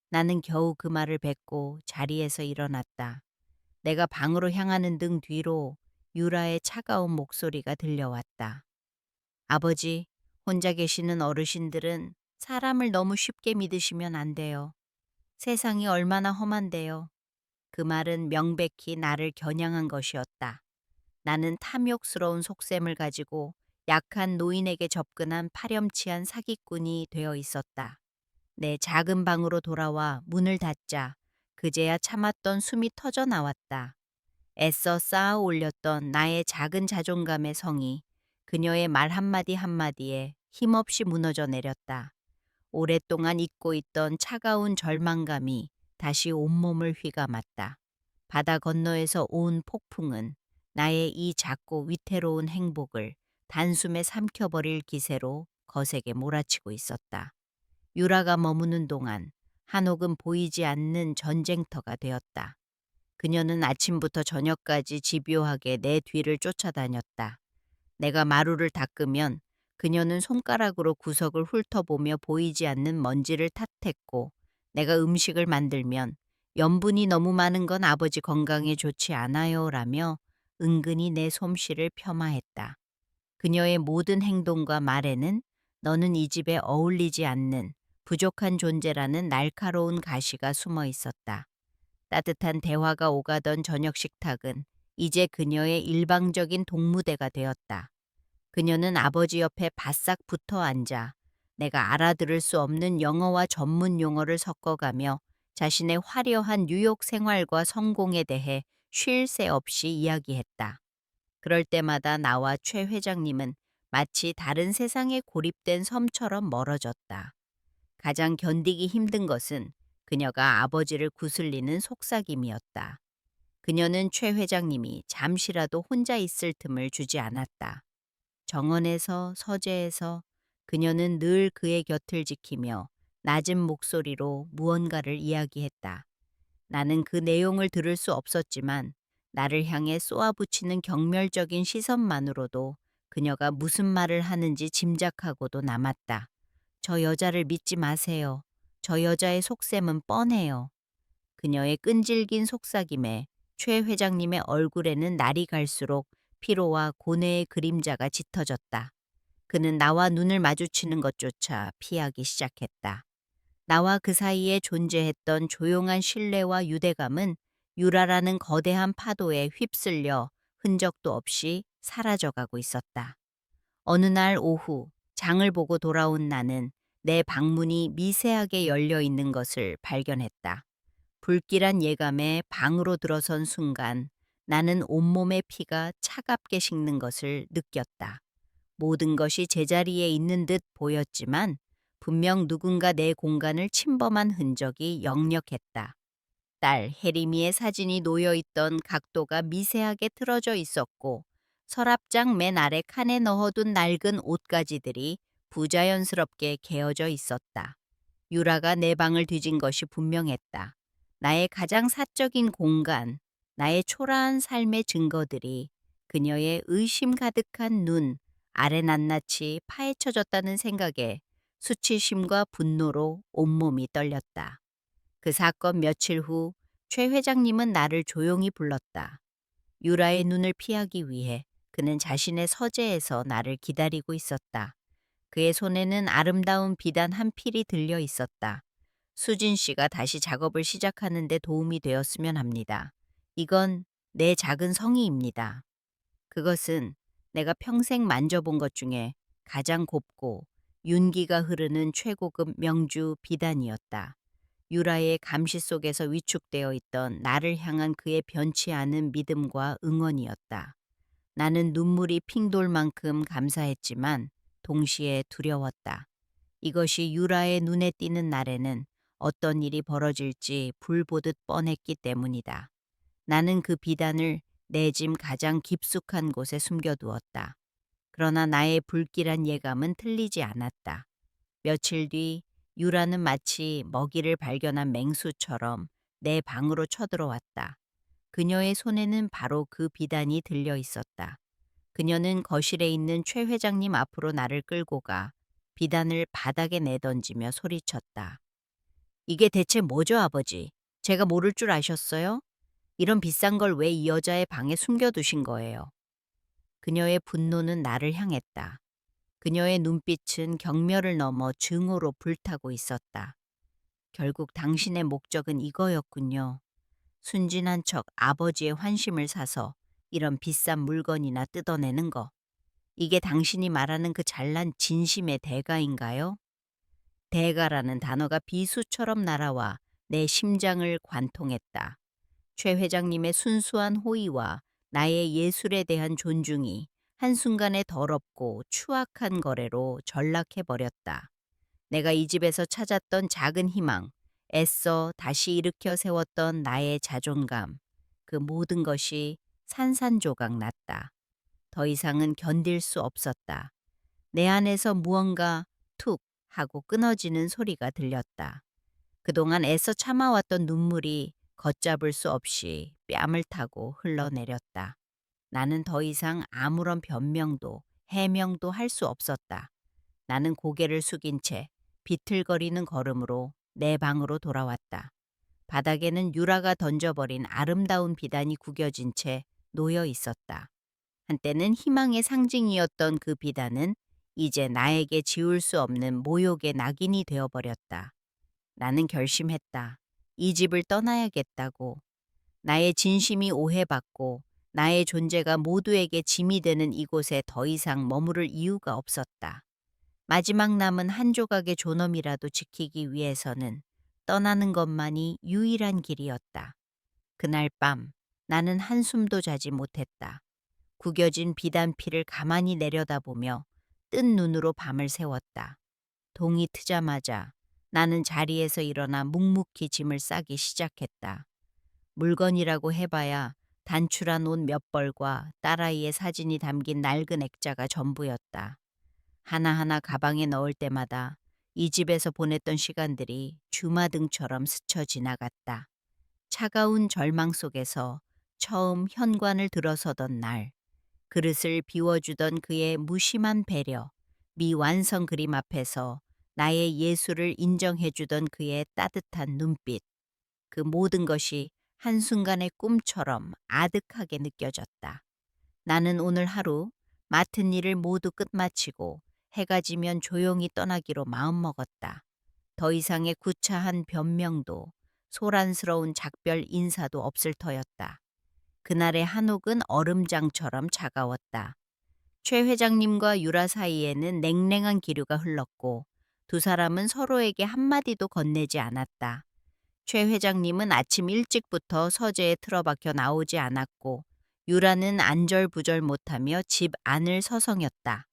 나는 겨우 그 말을 뱉고 자리에서 일어났다. 내가 방으로 향하는 등 뒤로 유라의 차가운 목소리가 들려왔다. 아버지, 혼자 계시는 어르신들은 사람을 너무 쉽게 믿으시면 안 돼요. 세상이 얼마나 험한데요. 그 말은 명백히 나를 겨냥한 것이었다. 나는 탐욕스러운 속셈을 가지고 약한 노인에게 접근한 파렴치한 사기꾼이 되어 있었다. 내 작은 방으로 돌아와 문을 닫자 그제야 참았던 숨이 터져 나왔다. 애써 쌓아 올렸던 나의 작은 자존감의 성이 그녀의 말 한마디 한마디에 힘없이 무너져 내렸다. 오랫동안 잊고 있던 차가운 절망감이 다시 온몸을 휘감았다. 바다 건너에서 온 폭풍은 나의 이 작고 위태로운 행복을 단숨에 삼켜버릴 기세로 거세게 몰아치고 있었다. 유라가 머무는 동안 한옥은 보이지 않는 전쟁터가 되었다. 그녀는 아침부터 저녁까지 집요하게 내 뒤를 쫓아다녔다. 내가 마루를 닦으면 그녀는 손가락으로 구석을 훑어보며 보이지 않는 먼지를 탓했고, 내가 음식을 만들면 염분이 너무 많은 건 아버지 건강에 좋지 않아요 라며 은근히 내 솜씨를 폄하했다. 그녀의 모든 행동과 말에는 너는 이 집에 어울리지 않는 부족한 존재라는 날카로운 가시가 숨어 있었다. 따뜻한 대화가 오가던 저녁 식탁은 이제 그녀의 일방적인 동무대가 되었다. 그녀는 아버지 옆에 바싹 붙어 앉아 내가 알아들을 수 없는 영어와 전문 용어를 섞어가며 자신의 화려한 뉴욕 생활과 성공에 대해 쉴 새 없이 이야기했다. 그럴 때마다 나와 최 회장님은 마치 다른 세상에 고립된 섬처럼 멀어졌다. 가장 견디기 힘든 것은 그녀가 아버지를 구슬리는 속삭임이었다. 그녀는 최 회장님이 잠시라도 혼자 있을 틈을 주지 않았다. 정원에서 서재에서 그녀는 늘 그의 곁을 지키며 낮은 목소리로 무언가를 이야기했다. 나는 그 내용을 들을 수 없었지만 나를 향해 쏘아붙이는 경멸적인 시선만으로도 그녀가 무슨 말을 하는지 짐작하고도 남았다. 저 여자를 믿지 마세요. 저 여자의 속셈은 뻔해요. 그녀의 끈질긴 속삭임에 최 회장님의 얼굴에는 날이 갈수록 피로와 고뇌의 그림자가 짙어졌다. 그는 나와 눈을 마주치는 것조차 피하기 시작했다. 나와 그 사이에 존재했던 조용한 신뢰와 유대감은 유라라는 거대한 파도에 휩쓸려 흔적도 없이 사라져가고 있었다. 어느 날 오후 장을 보고 돌아온 나는 내 방문이 미세하게 열려 있는 것을 발견했다. 불길한 예감에 방으로 들어선 순간 나는 온몸의 피가 차갑게 식는 것을 느꼈다. 모든 것이 제자리에 있는 듯 보였지만 분명 누군가 내 공간을 침범한 흔적이 역력했다. 딸 해리미의 사진이 놓여 있던 각도가 미세하게 틀어져 있었고 서랍장 맨 아래 칸에 넣어둔 낡은 옷가지들이 부자연스럽게 개어져 있었다. 유라가 내 방을 뒤진 것이 분명했다. 나의 가장 사적인 공간, 나의 초라한 삶의 증거들이 그녀의 의심 가득한 눈, 아래 낱낱이 파헤쳐졌다는 생각에 수치심과 분노로 온몸이 떨렸다. 그 사건 며칠 후 최 회장님은 나를 조용히 불렀다. 유라의 눈을 피하기 위해 그는 자신의 서재에서 나를 기다리고 있었다. 그의 손에는 아름다운 비단 한 필이 들려 있었다. 수진 씨가 다시 작업을 시작하는 데 도움이 되었으면 합니다. 이건 내 작은 성의입니다. 그것은 내가 평생 만져본 것 중에 가장 곱고 윤기가 흐르는 최고급 명주 비단이었다. 유라의 감시 속에서 위축되어 있던 나를 향한 그의 변치 않은 믿음과 응원이었다. 나는 눈물이 핑돌 만큼 감사했지만 동시에 두려웠다. 이것이 유라의 눈에 띄는 날에는 어떤 일이 벌어질지 불 보듯 뻔했기 때문이다. 나는 그 비단을 내 짐 가장 깊숙한 곳에 숨겨두었다. 그러나 나의 불길한 예감은 틀리지 않았다. 며칠 뒤 유라는 마치 먹이를 발견한 맹수처럼 내 방으로 쳐들어왔다. 그녀의 손에는 바로 그 비단이 들려 있었다. 그녀는 거실에 있는 최 회장님 앞으로 나를 끌고 가 비단을 바닥에 내던지며 소리쳤다. 이게 대체 뭐죠, 아버지? 제가 모를 줄 아셨어요? 이런 비싼 걸 왜 이 여자의 방에 숨겨두신 거예요? 그녀의 분노는 나를 향했다. 그녀의 눈빛은 경멸을 넘어 증오로 불타고 있었다. 결국 당신의 목적은 이거였군요. 순진한 척 아버지의 환심을 사서 이런 비싼 물건이나 뜯어내는 거. 이게 당신이 말하는 그 잘난 진심의 대가인가요? 대가라는 단어가 비수처럼 날아와 내 심장을 관통했다. 최 회장님의 순수한 호의와 나의 예술에 대한 존중이 한순간에 더럽고 추악한 거래로 전락해버렸다. 내가 이 집에서 찾았던 작은 희망, 애써 다시 일으켜 세웠던 나의 자존감, 그 모든 것이 산산조각 났다. 더 이상은 견딜 수 없었다. 내 안에서 무언가 툭 하고 끊어지는 소리가 들렸다. 그동안 애써 참아왔던 눈물이 걷잡을 수 없이 뺨을 타고 흘러내렸다. 나는 더 이상 아무런 변명도 해명도 할 수 없었다. 나는 고개를 숙인 채 비틀거리는 걸음으로 내 방으로 돌아왔다. 바닥에는 유라가 던져버린 아름다운 비단이 구겨진 채 놓여 있었다. 한때는 희망의 상징이었던 그 비단은 이제 나에게 지울 수 없는 모욕의 낙인이 되어버렸다. 나는 결심했다. 이 집을 떠나야겠다고. 나의 진심이 오해받고 나의 존재가 모두에게 짐이 되는 이곳에 더 이상 머무를 이유가 없었다. 마지막 남은 한 조각의 존엄이라도 지키기 위해서는 떠나는 것만이 유일한 길이었다. 그날 밤 나는 한숨도 자지 못했다. 구겨진 비단피를 가만히 내려다보며 뜬 눈으로 밤을 새웠다. 동이 트자마자 나는 자리에서 일어나 묵묵히 짐을 싸기 시작했다. 물건이라고 해봐야 단출한 옷 몇 벌과 딸아이의 사진이 담긴 낡은 액자가 전부였다. 하나하나 가방에 넣을 때마다 이 집에서 보냈던 시간들이 주마등처럼 스쳐 지나갔다. 차가운 절망 속에서 처음 현관을 들어서던 날, 그릇을 비워주던 그의 무심한 배려, 미완성 그림 앞에서 나의 예술을 인정해주던 그의 따뜻한 눈빛, 그 모든 것이 한순간의 꿈처럼 아득하게 느껴졌다. 나는 오늘 하루 맡은 일을 모두 끝마치고 해가 지면 조용히 떠나기로 마음먹었다. 더 이상의 구차한 변명도 소란스러운 작별 인사도 없을 터였다. 그날의 한옥은 얼음장처럼 차가웠다. 최 회장님과 유라 사이에는 냉랭한 기류가 흘렀고 두 사람은 서로에게 한마디도 건네지 않았다. 최 회장님은 아침 일찍부터 서재에 틀어박혀 나오지 않았고 유라는 안절부절 못하며 집 안을 서성였다.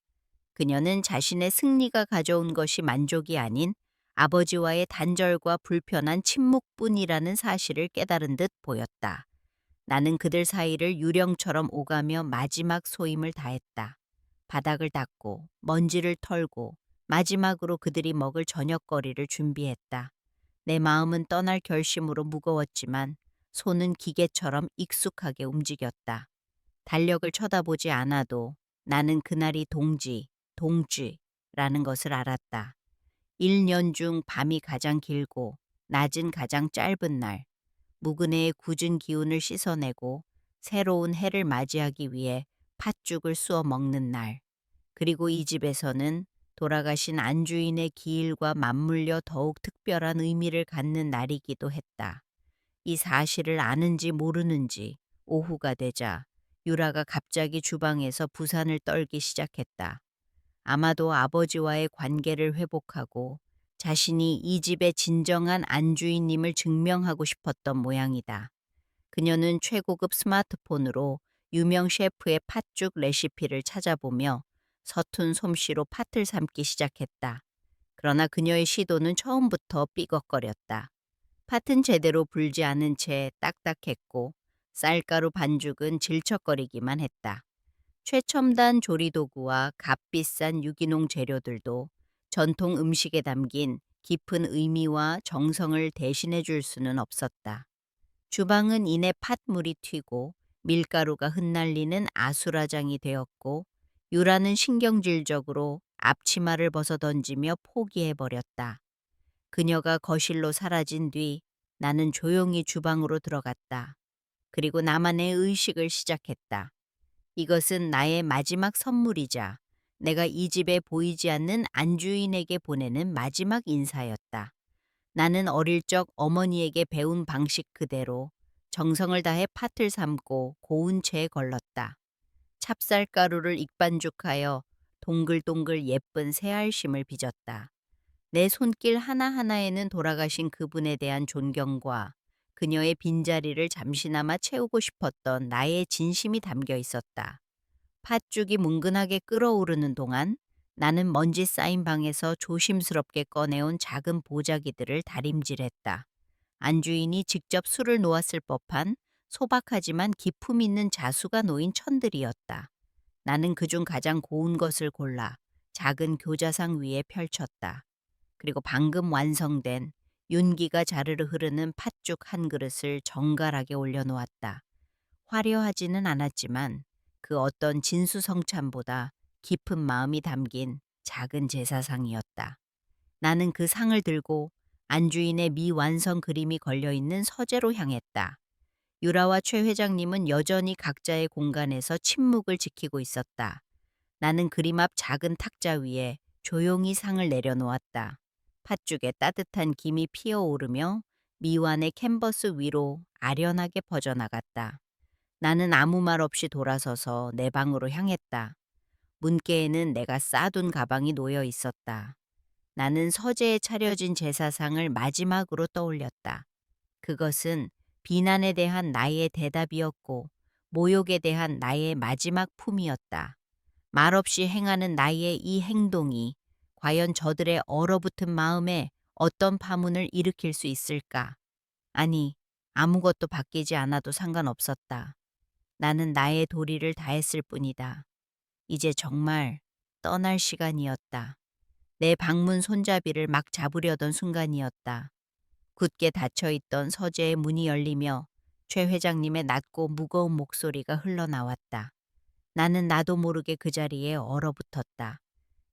그녀는 자신의 승리가 가져온 것이 만족이 아닌 아버지와의 단절과 불편한 침묵뿐이라는 사실을 깨달은 듯 보였다. 나는 그들 사이를 유령처럼 오가며 마지막 소임을 다했다. 바닥을 닦고 먼지를 털고 마지막으로 그들이 먹을 저녁거리를 준비했다. 내 마음은 떠날 결심으로 무거웠지만 손은 기계처럼 익숙하게 움직였다. 달력을 쳐다보지 않아도 나는 그날이 동지라는 것을 알았다. 1년 중 밤이 가장 길고 낮은 가장 짧은 날, 무근해의 굳은 기운을 씻어내고 새로운 해를 맞이하기 위해 팥죽을 쑤어 먹는 날, 그리고 이 집에서는 돌아가신 안주인의 기일과 맞물려 더욱 특별한 의미를 갖는 날이기도 했다. 이 사실을 아는지 모르는지 오후가 되자 유라가 갑자기 주방에서 부산을 떨기 시작했다. 아마도 아버지와의 관계를 회복하고 자신이 이 집의 진정한 안주인님을 증명하고 싶었던 모양이다. 그녀는 최고급 스마트폰으로 유명 셰프의 팥죽 레시피를 찾아보며 서툰 솜씨로 팥을 삶기 시작했다. 그러나 그녀의 시도는 처음부터 삐걱거렸다. 팥은 제대로 불지 않은 채 딱딱했고 쌀가루 반죽은 질척거리기만 했다. 최첨단 조리도구와 값비싼 유기농 재료들도 전통 음식에 담긴 깊은 의미와 정성을 대신해 줄 수는 없었다. 주방은 이내 팥물이 튀고 밀가루가 흩날리는 아수라장이 되었고 유라는 신경질적으로 앞치마를 벗어던지며 포기해버렸다. 그녀가 거실로 사라진 뒤 나는 조용히 주방으로 들어갔다. 그리고 나만의 의식을 시작했다. 이것은 나의 마지막 선물이자 내가 이 집에 보이지 않는 안주인에게 보내는 마지막 인사였다. 나는 어릴 적 어머니에게 배운 방식 그대로 정성을 다해 팥을 삶고 고운 채에 걸렀다. 찹쌀가루를 익반죽하여 동글동글 예쁜 새알심을 빚었다. 내 손길 하나하나에는 돌아가신 그분에 대한 존경과 그녀의 빈자리를 잠시나마 채우고 싶었던 나의 진심이 담겨 있었다. 팥죽이 뭉근하게 끓어오르는 동안 나는 먼지 쌓인 방에서 조심스럽게 꺼내온 작은 보자기들을 다림질했다. 안주인이 직접 술을 놓았을 법한 소박하지만 기품 있는 자수가 놓인 천들이었다. 나는 그중 가장 고운 것을 골라 작은 교자상 위에 펼쳤다. 그리고 방금 완성된 윤기가 자르르 흐르는 팥죽 한 그릇을 정갈하게 올려놓았다. 화려하지는 않았지만 그 어떤 진수성찬보다 깊은 마음이 담긴 작은 제사상이었다. 나는 그 상을 들고 안주인의 미완성 그림이 걸려있는 서재로 향했다. 유라와 최 회장님은 여전히 각자의 공간에서 침묵을 지키고 있었다. 나는 그림 앞 작은 탁자 위에 조용히 상을 내려놓았다. 팥죽에 따뜻한 김이 피어오르며 미완의 캔버스 위로 아련하게 퍼져나갔다. 나는 아무 말 없이 돌아서서 내 방으로 향했다. 문께에는 내가 싸둔 가방이 놓여 있었다. 나는 서재에 차려진 제사상을 마지막으로 떠올렸다. 그것은 비난에 대한 나의 대답이었고 모욕에 대한 나의 마지막 품이었다. 말없이 행하는 나의 이 행동이 과연 저들의 얼어붙은 마음에 어떤 파문을 일으킬 수 있을까? 아니, 아무것도 바뀌지 않아도 상관없었다. 나는 나의 도리를 다했을 뿐이다. 이제 정말 떠날 시간이었다. 내 방문 손잡이를 막 잡으려던 순간이었다. 굳게 닫혀있던 서재의 문이 열리며 최 회장님의 낮고 무거운 목소리가 흘러나왔다. 나는 나도 모르게 그 자리에 얼어붙었다.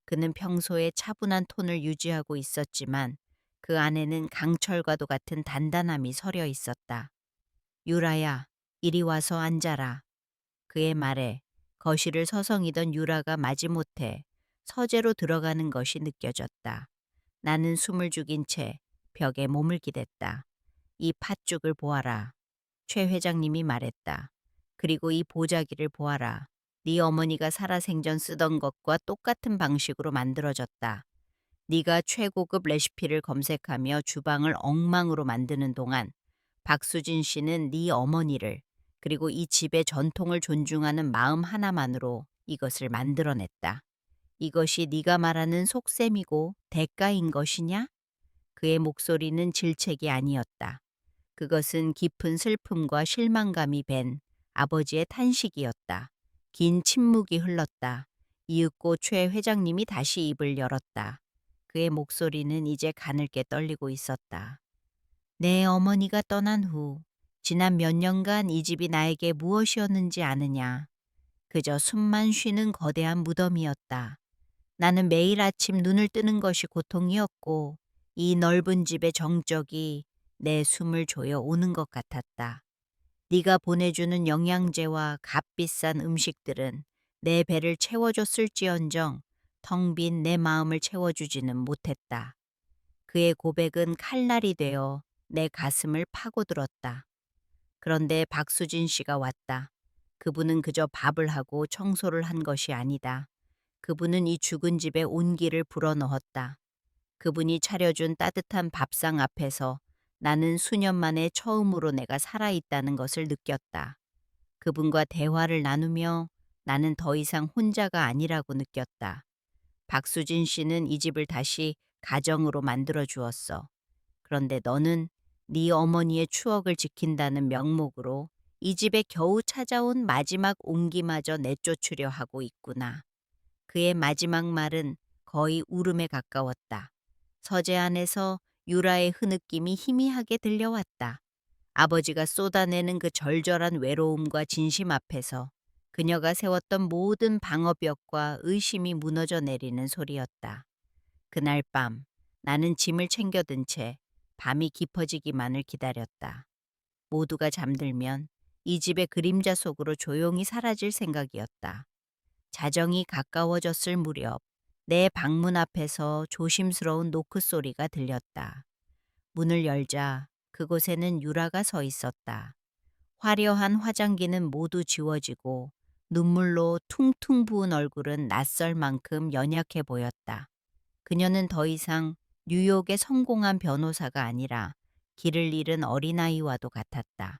그는 평소에 차분한 톤을 유지하고 있었지만 그 안에는 강철과도 같은 단단함이 서려 있었다. 유라야, 이리 와서 앉아라. 그의 말에 거실을 서성이던 유라가 마지못해 서재로 들어가는 것이 느껴졌다. 나는 숨을 죽인 채 벽에 몸을 기댔다. 이 팥죽을 보아라. 최 회장님이 말했다. 그리고 이 보자기를 보아라. 네 어머니가 살아생전 쓰던 것과 똑같은 방식으로 만들어졌다. 네가 최고급 레시피를 검색하며 주방을 엉망으로 만드는 동안 박수진 씨는 네 어머니를 그리고 이 집의 전통을 존중하는 마음 하나만으로 이것을 만들어냈다. 이것이 네가 말하는 속셈이고 대가인 것이냐? 그의 목소리는 질책이 아니었다. 그것은 깊은 슬픔과 실망감이 밴 아버지의 탄식이었다. 긴 침묵이 흘렀다. 이윽고 최 회장님이 다시 입을 열었다. 그의 목소리는 이제 가늘게 떨리고 있었다. 내 어머니가 떠난 후 지난 몇 년간 이 집이 나에게 무엇이었는지 아느냐. 그저 숨만 쉬는 거대한 무덤이었다. 나는 매일 아침 눈을 뜨는 것이 고통이었고 이 넓은 집의 정적이 내 숨을 조여 오는 것 같았다. 네가 보내주는 영양제와 값비싼 음식들은 내 배를 채워줬을지언정 텅 빈 내 마음을 채워주지는 못했다. 그의 고백은 칼날이 되어 내 가슴을 파고들었다. 그런데 박수진 씨가 왔다. 그분은 그저 밥을 하고 청소를 한 것이 아니다. 그분은 이 죽은 집에 온기를 불어넣었다. 그분이 차려준 따뜻한 밥상 앞에서 나는 수년 만에 처음으로 내가 살아있다는 것을 느꼈다. 그분과 대화를 나누며 나는 더 이상 혼자가 아니라고 느꼈다. 박수진 씨는 이 집을 다시 가정으로 만들어 주었어. 그런데 너는 네 어머니의 추억을 지킨다는 명목으로 이 집에 겨우 찾아온 마지막 온기마저 내쫓으려 하고 있구나. 그의 마지막 말은 거의 울음에 가까웠다. 서재 안에서 유라의 흐느낌이 희미하게 들려왔다. 아버지가 쏟아내는 그 절절한 외로움과 진심 앞에서 그녀가 세웠던 모든 방어벽과 의심이 무너져 내리는 소리였다. 그날 밤 나는 짐을 챙겨든 채 밤이 깊어지기만을 기다렸다. 모두가 잠들면 이 집의 그림자 속으로 조용히 사라질 생각이었다. 자정이 가까워졌을 무렵 내 방문 앞에서 조심스러운 노크 소리가 들렸다. 문을 열자 그곳에는 유라가 서 있었다. 화려한 화장기는 모두 지워지고 눈물로 퉁퉁 부은 얼굴은 낯설 만큼 연약해 보였다. 그녀는 더 이상 뉴욕의 성공한 변호사가 아니라 길을 잃은 어린아이와도 같았다.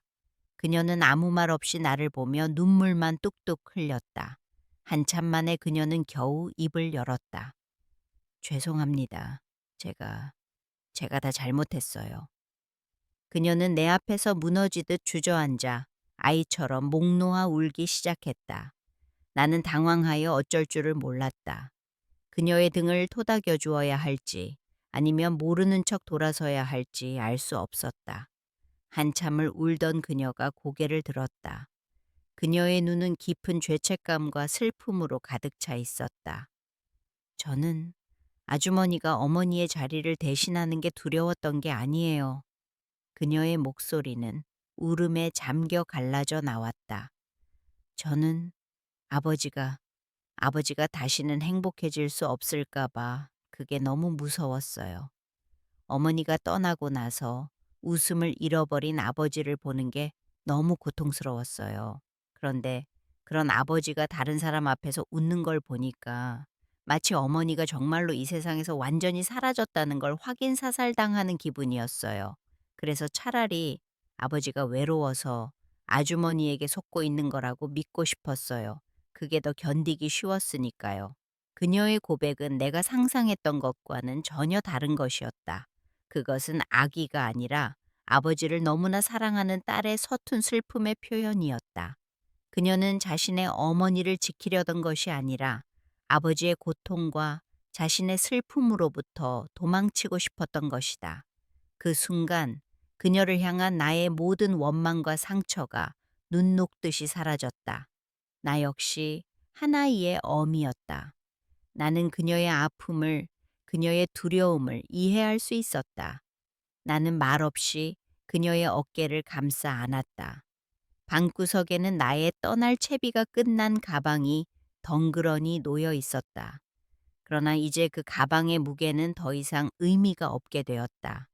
그녀는 아무 말 없이 나를 보며 눈물만 뚝뚝 흘렸다. 한참 만에 그녀는 겨우 입을 열었다. 죄송합니다. 제가 다 잘못했어요. 그녀는 내 앞에서 무너지듯 주저앉아 아이처럼 목 놓아 울기 시작했다. 나는 당황하여 어쩔 줄을 몰랐다. 그녀의 등을 토닥여 주어야 할지 아니면 모르는 척 돌아서야 할지 알 수 없었다. 한참을 울던 그녀가 고개를 들었다. 그녀의 눈은 깊은 죄책감과 슬픔으로 가득 차 있었다. 저는 아주머니가 어머니의 자리를 대신하는 게 두려웠던 게 아니에요. 그녀의 목소리는 울음에 잠겨 갈라져 나왔다. 저는 아버지가, 아버지가 다시는 행복해질 수 없을까봐 그게 너무 무서웠어요. 어머니가 떠나고 나서 웃음을 잃어버린 아버지를 보는 게 너무 고통스러웠어요. 그런데 그런 아버지가 다른 사람 앞에서 웃는 걸 보니까 마치 어머니가 정말로 이 세상에서 완전히 사라졌다는 걸 확인사살당하는 기분이었어요. 그래서 차라리 아버지가 외로워서 아주머니에게 속고 있는 거라고 믿고 싶었어요. 그게 더 견디기 쉬웠으니까요. 그녀의 고백은 내가 상상했던 것과는 전혀 다른 것이었다. 그것은 악의가 아니라 아버지를 너무나 사랑하는 딸의 서툰 슬픔의 표현이었다. 그녀는 자신의 어머니를 지키려던 것이 아니라 아버지의 고통과 자신의 슬픔으로부터 도망치고 싶었던 것이다. 그 순간 그녀를 향한 나의 모든 원망과 상처가 눈 녹듯이 사라졌다. 나 역시 하나이의 어미였다. 나는 그녀의 아픔을, 그녀의 두려움을 이해할 수 있었다. 나는 말없이 그녀의 어깨를 감싸 안았다. 방구석에는 나의 떠날 채비가 끝난 가방이 덩그러니 놓여 있었다. 그러나 이제 그 가방의 무게는 더 이상 의미가 없게 되었다.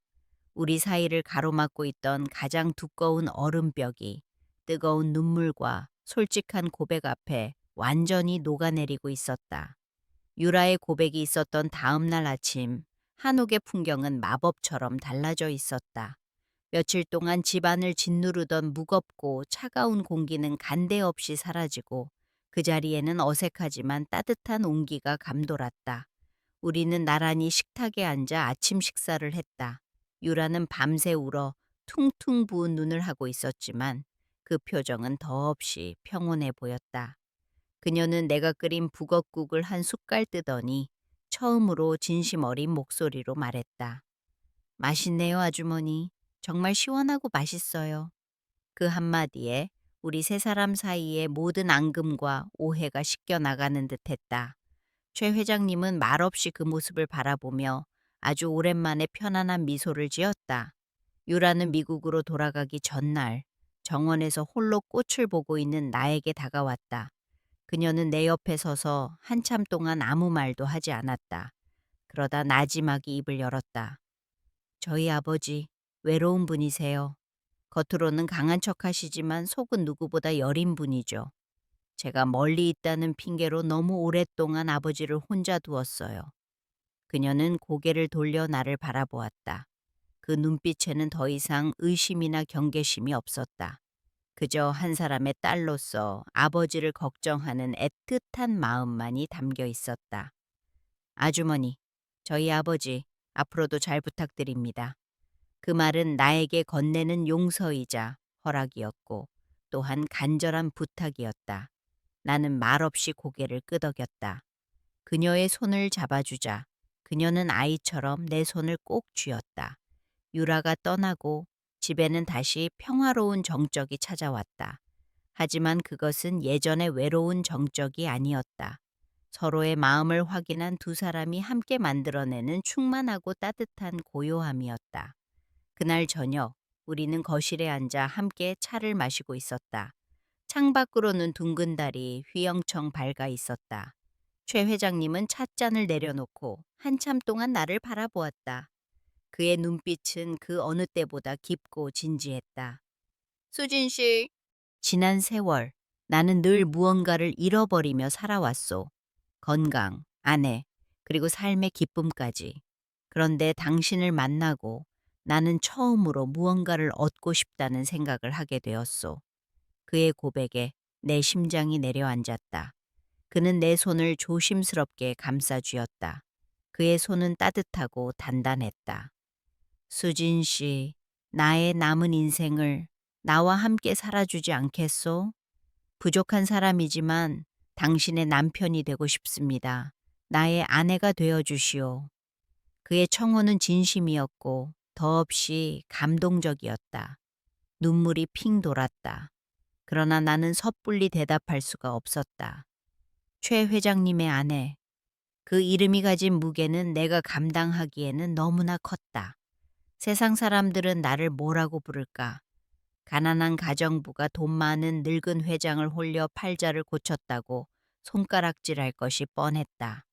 우리 사이를 가로막고 있던 가장 두꺼운 얼음벽이 뜨거운 눈물과 솔직한 고백 앞에 완전히 녹아내리고 있었다. 유라의 고백이 있었던 다음 날 아침, 한옥의 풍경은 마법처럼 달라져 있었다. 며칠 동안 집안을 짓누르던 무겁고 차가운 공기는 간데 없이 사라지고 그 자리에는 어색하지만 따뜻한 온기가 감돌았다. 우리는 나란히 식탁에 앉아 아침 식사를 했다. 유라는 밤새 울어 퉁퉁 부은 눈을 하고 있었지만 그 표정은 더없이 평온해 보였다. 그녀는 내가 끓인 북엇국을 한 숟갈 뜨더니 처음으로 진심 어린 목소리로 말했다. 맛있네요, 아주머니. 정말 시원하고 맛있어요. 그 한마디에 우리 세 사람 사이의 모든 앙금과 오해가 씻겨 나가는 듯했다. 최 회장님은 말없이 그 모습을 바라보며 아주 오랜만에 편안한 미소를 지었다. 유라는 미국으로 돌아가기 전날 정원에서 홀로 꽃을 보고 있는 나에게 다가왔다. 그녀는 내 옆에 서서 한참 동안 아무 말도 하지 않았다. 그러다 나지막이 입을 열었다. 저희 아버지 외로운 분이세요. 겉으로는 강한 척 하시지만 속은 누구보다 여린 분이죠. 제가 멀리 있다는 핑계로 너무 오랫동안 아버지를 혼자 두었어요. 그녀는 고개를 돌려 나를 바라보았다. 그 눈빛에는 더 이상 의심이나 경계심이 없었다. 그저 한 사람의 딸로서 아버지를 걱정하는 애틋한 마음만이 담겨 있었다. 아주머니, 저희 아버지 앞으로도 잘 부탁드립니다. 그 말은 나에게 건네는 용서이자 허락이었고 또한 간절한 부탁이었다. 나는 말없이 고개를 끄덕였다. 그녀의 손을 잡아주자 그녀는 아이처럼 내 손을 꼭 쥐었다. 유라가 떠나고 집에는 다시 평화로운 정적이 찾아왔다. 하지만 그것은 예전의 외로운 정적이 아니었다. 서로의 마음을 확인한 두 사람이 함께 만들어내는 충만하고 따뜻한 고요함이었다. 그날 저녁 우리는 거실에 앉아 함께 차를 마시고 있었다. 창밖으로는 둥근 달이 휘영청 밝아 있었다. 최 회장님은 찻잔을 내려놓고 한참 동안 나를 바라보았다. 그의 눈빛은 그 어느 때보다 깊고 진지했다. 수진 씨. 지난 세월 나는 늘 무언가를 잃어버리며 살아왔소. 건강, 아내, 그리고 삶의 기쁨까지. 그런데 당신을 만나고 나는 처음으로 무언가를 얻고 싶다는 생각을 하게 되었소. 그의 고백에 내 심장이 내려앉았다. 그는 내 손을 조심스럽게 감싸 쥐었다. 그의 손은 따뜻하고 단단했다. 수진 씨, 나의 남은 인생을 나와 함께 살아주지 않겠소? 부족한 사람이지만 당신의 남편이 되고 싶습니다. 나의 아내가 되어 주시오. 그의 청혼은 진심이었고 더없이 감동적이었다. 눈물이 핑 돌았다. 그러나 나는 섣불리 대답할 수가 없었다. 최 회장님의 아내, 그 이름이 가진 무게는 내가 감당하기에는 너무나 컸다. 세상 사람들은 나를 뭐라고 부를까? 가난한 가정부가 돈 많은 늙은 회장을 홀려 팔자를 고쳤다고 손가락질할 것이 뻔했다.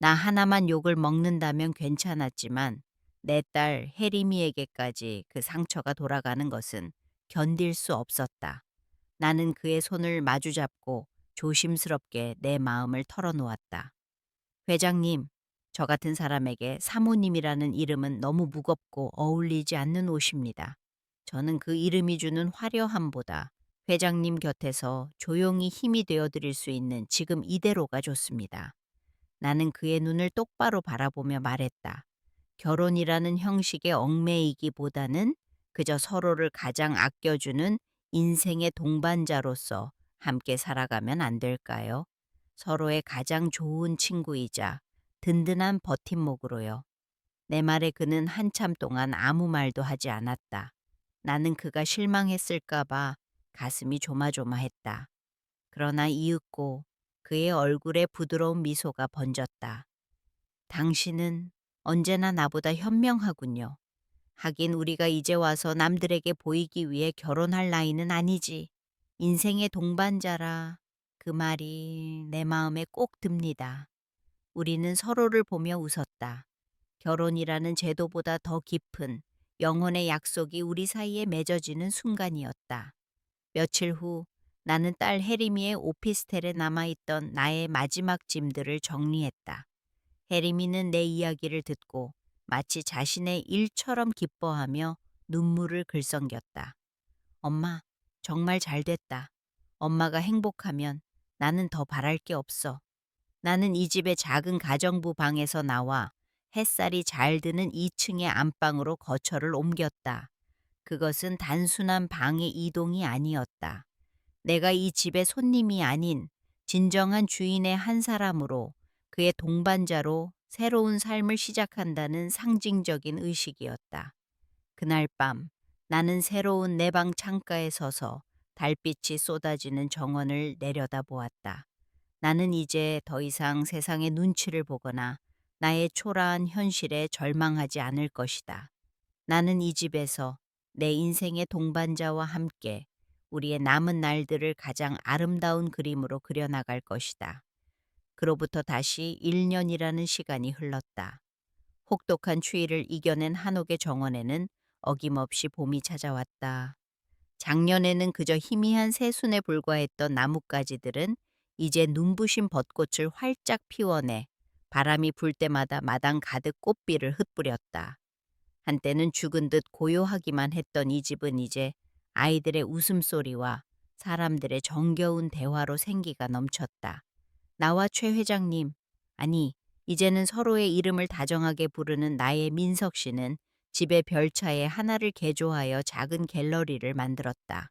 나 하나만 욕을 먹는다면 괜찮았지만 내 딸 혜림이에게까지 그 상처가 돌아가는 것은 견딜 수 없었다. 나는 그의 손을 마주잡고 조심스럽게 내 마음을 털어놓았다. 회장님, 저 같은 사람에게 사모님이라는 이름은 너무 무겁고 어울리지 않는 옷입니다. 저는 그 이름이 주는 화려함보다 회장님 곁에서 조용히 힘이 되어 드릴 수 있는 지금 이대로가 좋습니다. 나는 그의 눈을 똑바로 바라보며 말했다. 결혼이라는 형식에 얽매이기보다는 그저 서로를 가장 아껴주는 인생의 동반자로서 함께 살아가면 안 될까요? 서로의 가장 좋은 친구이자 든든한 버팀목으로요. 내 말에 그는 한참 동안 아무 말도 하지 않았다. 나는 그가 실망했을까봐 가슴이 조마조마했다. 그러나 이윽고 그의 얼굴에 부드러운 미소가 번졌다. 당신은 언제나 나보다 현명하군요. 하긴 우리가 이제 와서 남들에게 보이기 위해 결혼할 나이는 아니지. 인생의 동반자라 그 말이 내 마음에 꼭 듭니다. 우리는 서로를 보며 웃었다. 결혼이라는 제도보다 더 깊은 영혼의 약속이 우리 사이에 맺어지는 순간이었다. 며칠 후 나는 딸 혜림이의 오피스텔에 남아있던 나의 마지막 짐들을 정리했다. 혜림이는 내 이야기를 듣고 마치 자신의 일처럼 기뻐하며 눈물을 글썽겼다. 엄마, 정말 잘 됐다. 엄마가 행복하면 나는 더 바랄 게 없어. 나는 이 집의 작은 가정부 방에서 나와 햇살이 잘 드는 2층의 안방으로 거처를 옮겼다. 그것은 단순한 방의 이동이 아니었다. 내가 이 집의 손님이 아닌 진정한 주인의 한 사람으로 그의 동반자로 새로운 삶을 시작한다는 상징적인 의식이었다. 그날 밤 나는 새로운 내 방 창가에 서서 달빛이 쏟아지는 정원을 내려다보았다. 나는 이제 더 이상 세상의 눈치를 보거나 나의 초라한 현실에 절망하지 않을 것이다. 나는 이 집에서 내 인생의 동반자와 함께 우리의 남은 날들을 가장 아름다운 그림으로 그려나갈 것이다. 그로부터 다시 1년이라는 시간이 흘렀다. 혹독한 추위를 이겨낸 한옥의 정원에는 어김없이 봄이 찾아왔다. 작년에는 그저 희미한 새순에 불과했던 나뭇가지들은 이제 눈부신 벚꽃을 활짝 피워내 바람이 불 때마다 마당 가득 꽃비를 흩뿌렸다. 한때는 죽은 듯 고요하기만 했던 이 집은 이제 아이들의 웃음소리와 사람들의 정겨운 대화로 생기가 넘쳤다. 나와 최 회장님, 아니, 이제는 서로의 이름을 다정하게 부르는 나의 민석 씨는 집의 별차에 하나를 개조하여 작은 갤러리를 만들었다.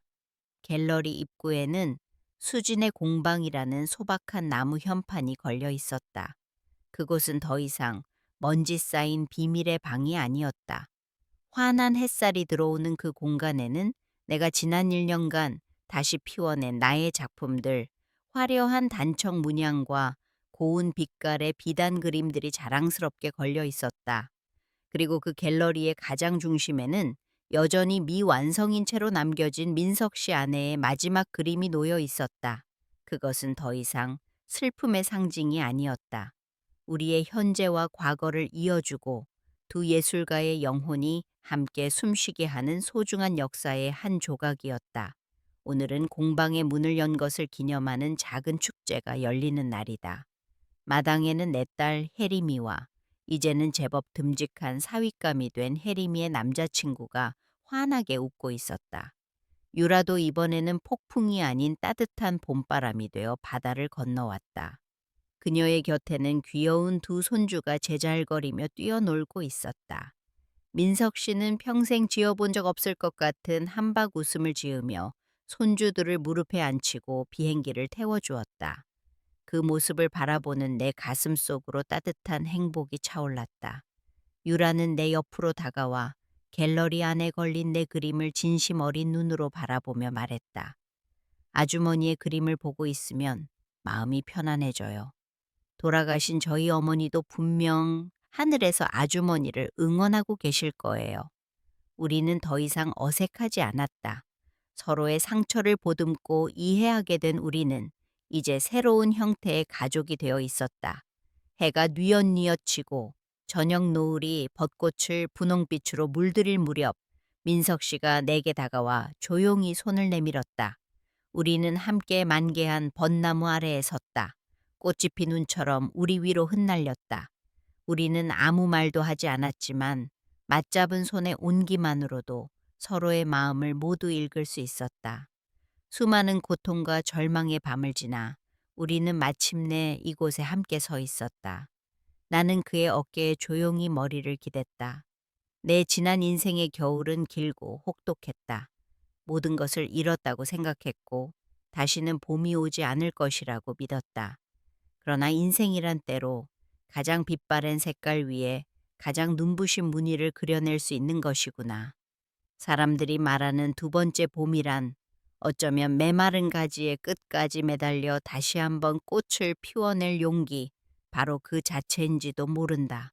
갤러리 입구에는 수진의 공방이라는 소박한 나무 현판이 걸려 있었다. 그곳은 더 이상 먼지 쌓인 비밀의 방이 아니었다. 환한 햇살이 들어오는 그 공간에는 내가 지난 1년간 다시 피워낸 나의 작품들, 화려한 단청 문양과 고운 빛깔의 비단 그림들이 자랑스럽게 걸려 있었다. 그리고 그 갤러리의 가장 중심에는 여전히 미완성인 채로 남겨진 민석 씨 아내의 마지막 그림이 놓여 있었다. 그것은 더 이상 슬픔의 상징이 아니었다. 우리의 현재와 과거를 이어주고 두 예술가의 영혼이 함께 숨쉬게 하는 소중한 역사의 한 조각이었다. 오늘은 공방의 문을 연 것을 기념하는 작은 축제가 열리는 날이다. 마당에는 내 딸 혜림이와 이제는 제법 듬직한 사윗감이 된 혜림이의 남자친구가 환하게 웃고 있었다. 유라도 이번에는 폭풍이 아닌 따뜻한 봄바람이 되어 바다를 건너왔다. 그녀의 곁에는 귀여운 두 손주가 제잘거리며 뛰어놀고 있었다. 민석 씨는 평생 지어본 적 없을 것 같은 한박 웃음을 지으며 손주들을 무릎에 앉히고 비행기를 태워주었다. 그 모습을 바라보는 내 가슴 속으로 따뜻한 행복이 차올랐다. 유라는 내 옆으로 다가와 갤러리 안에 걸린 내 그림을 진심 어린 눈으로 바라보며 말했다. 아주머니의 그림을 보고 있으면 마음이 편안해져요. 돌아가신 저희 어머니도 분명 하늘에서 아주머니를 응원하고 계실 거예요. 우리는 더 이상 어색하지 않았다. 서로의 상처를 보듬고 이해하게 된 우리는 이제 새로운 형태의 가족이 되어 있었다. 해가 뉘엿뉘엿 지고 저녁 노을이 벚꽃을 분홍빛으로 물들일 무렵 민석 씨가 내게 다가와 조용히 손을 내밀었다. 우리는 함께 만개한 벚나무 아래에 섰다. 꽃이 핀 눈처럼 우리 위로 흩날렸다. 우리는 아무 말도 하지 않았지만 맞잡은 손의 온기만으로도 서로의 마음을 모두 읽을 수 있었다. 수많은 고통과 절망의 밤을 지나 우리는 마침내 이곳에 함께 서 있었다. 나는 그의 어깨에 조용히 머리를 기댔다. 내 지난 인생의 겨울은 길고 혹독했다. 모든 것을 잃었다고 생각했고 다시는 봄이 오지 않을 것이라고 믿었다. 그러나 인생이란 때로 가장 빛바랜 색깔 위에 가장 눈부신 무늬를 그려낼 수 있는 것이구나. 사람들이 말하는 두 번째 봄이란 어쩌면 메마른 가지의 끝까지 매달려 다시 한번 꽃을 피워낼 용기, 바로 그 자체인지도 모른다.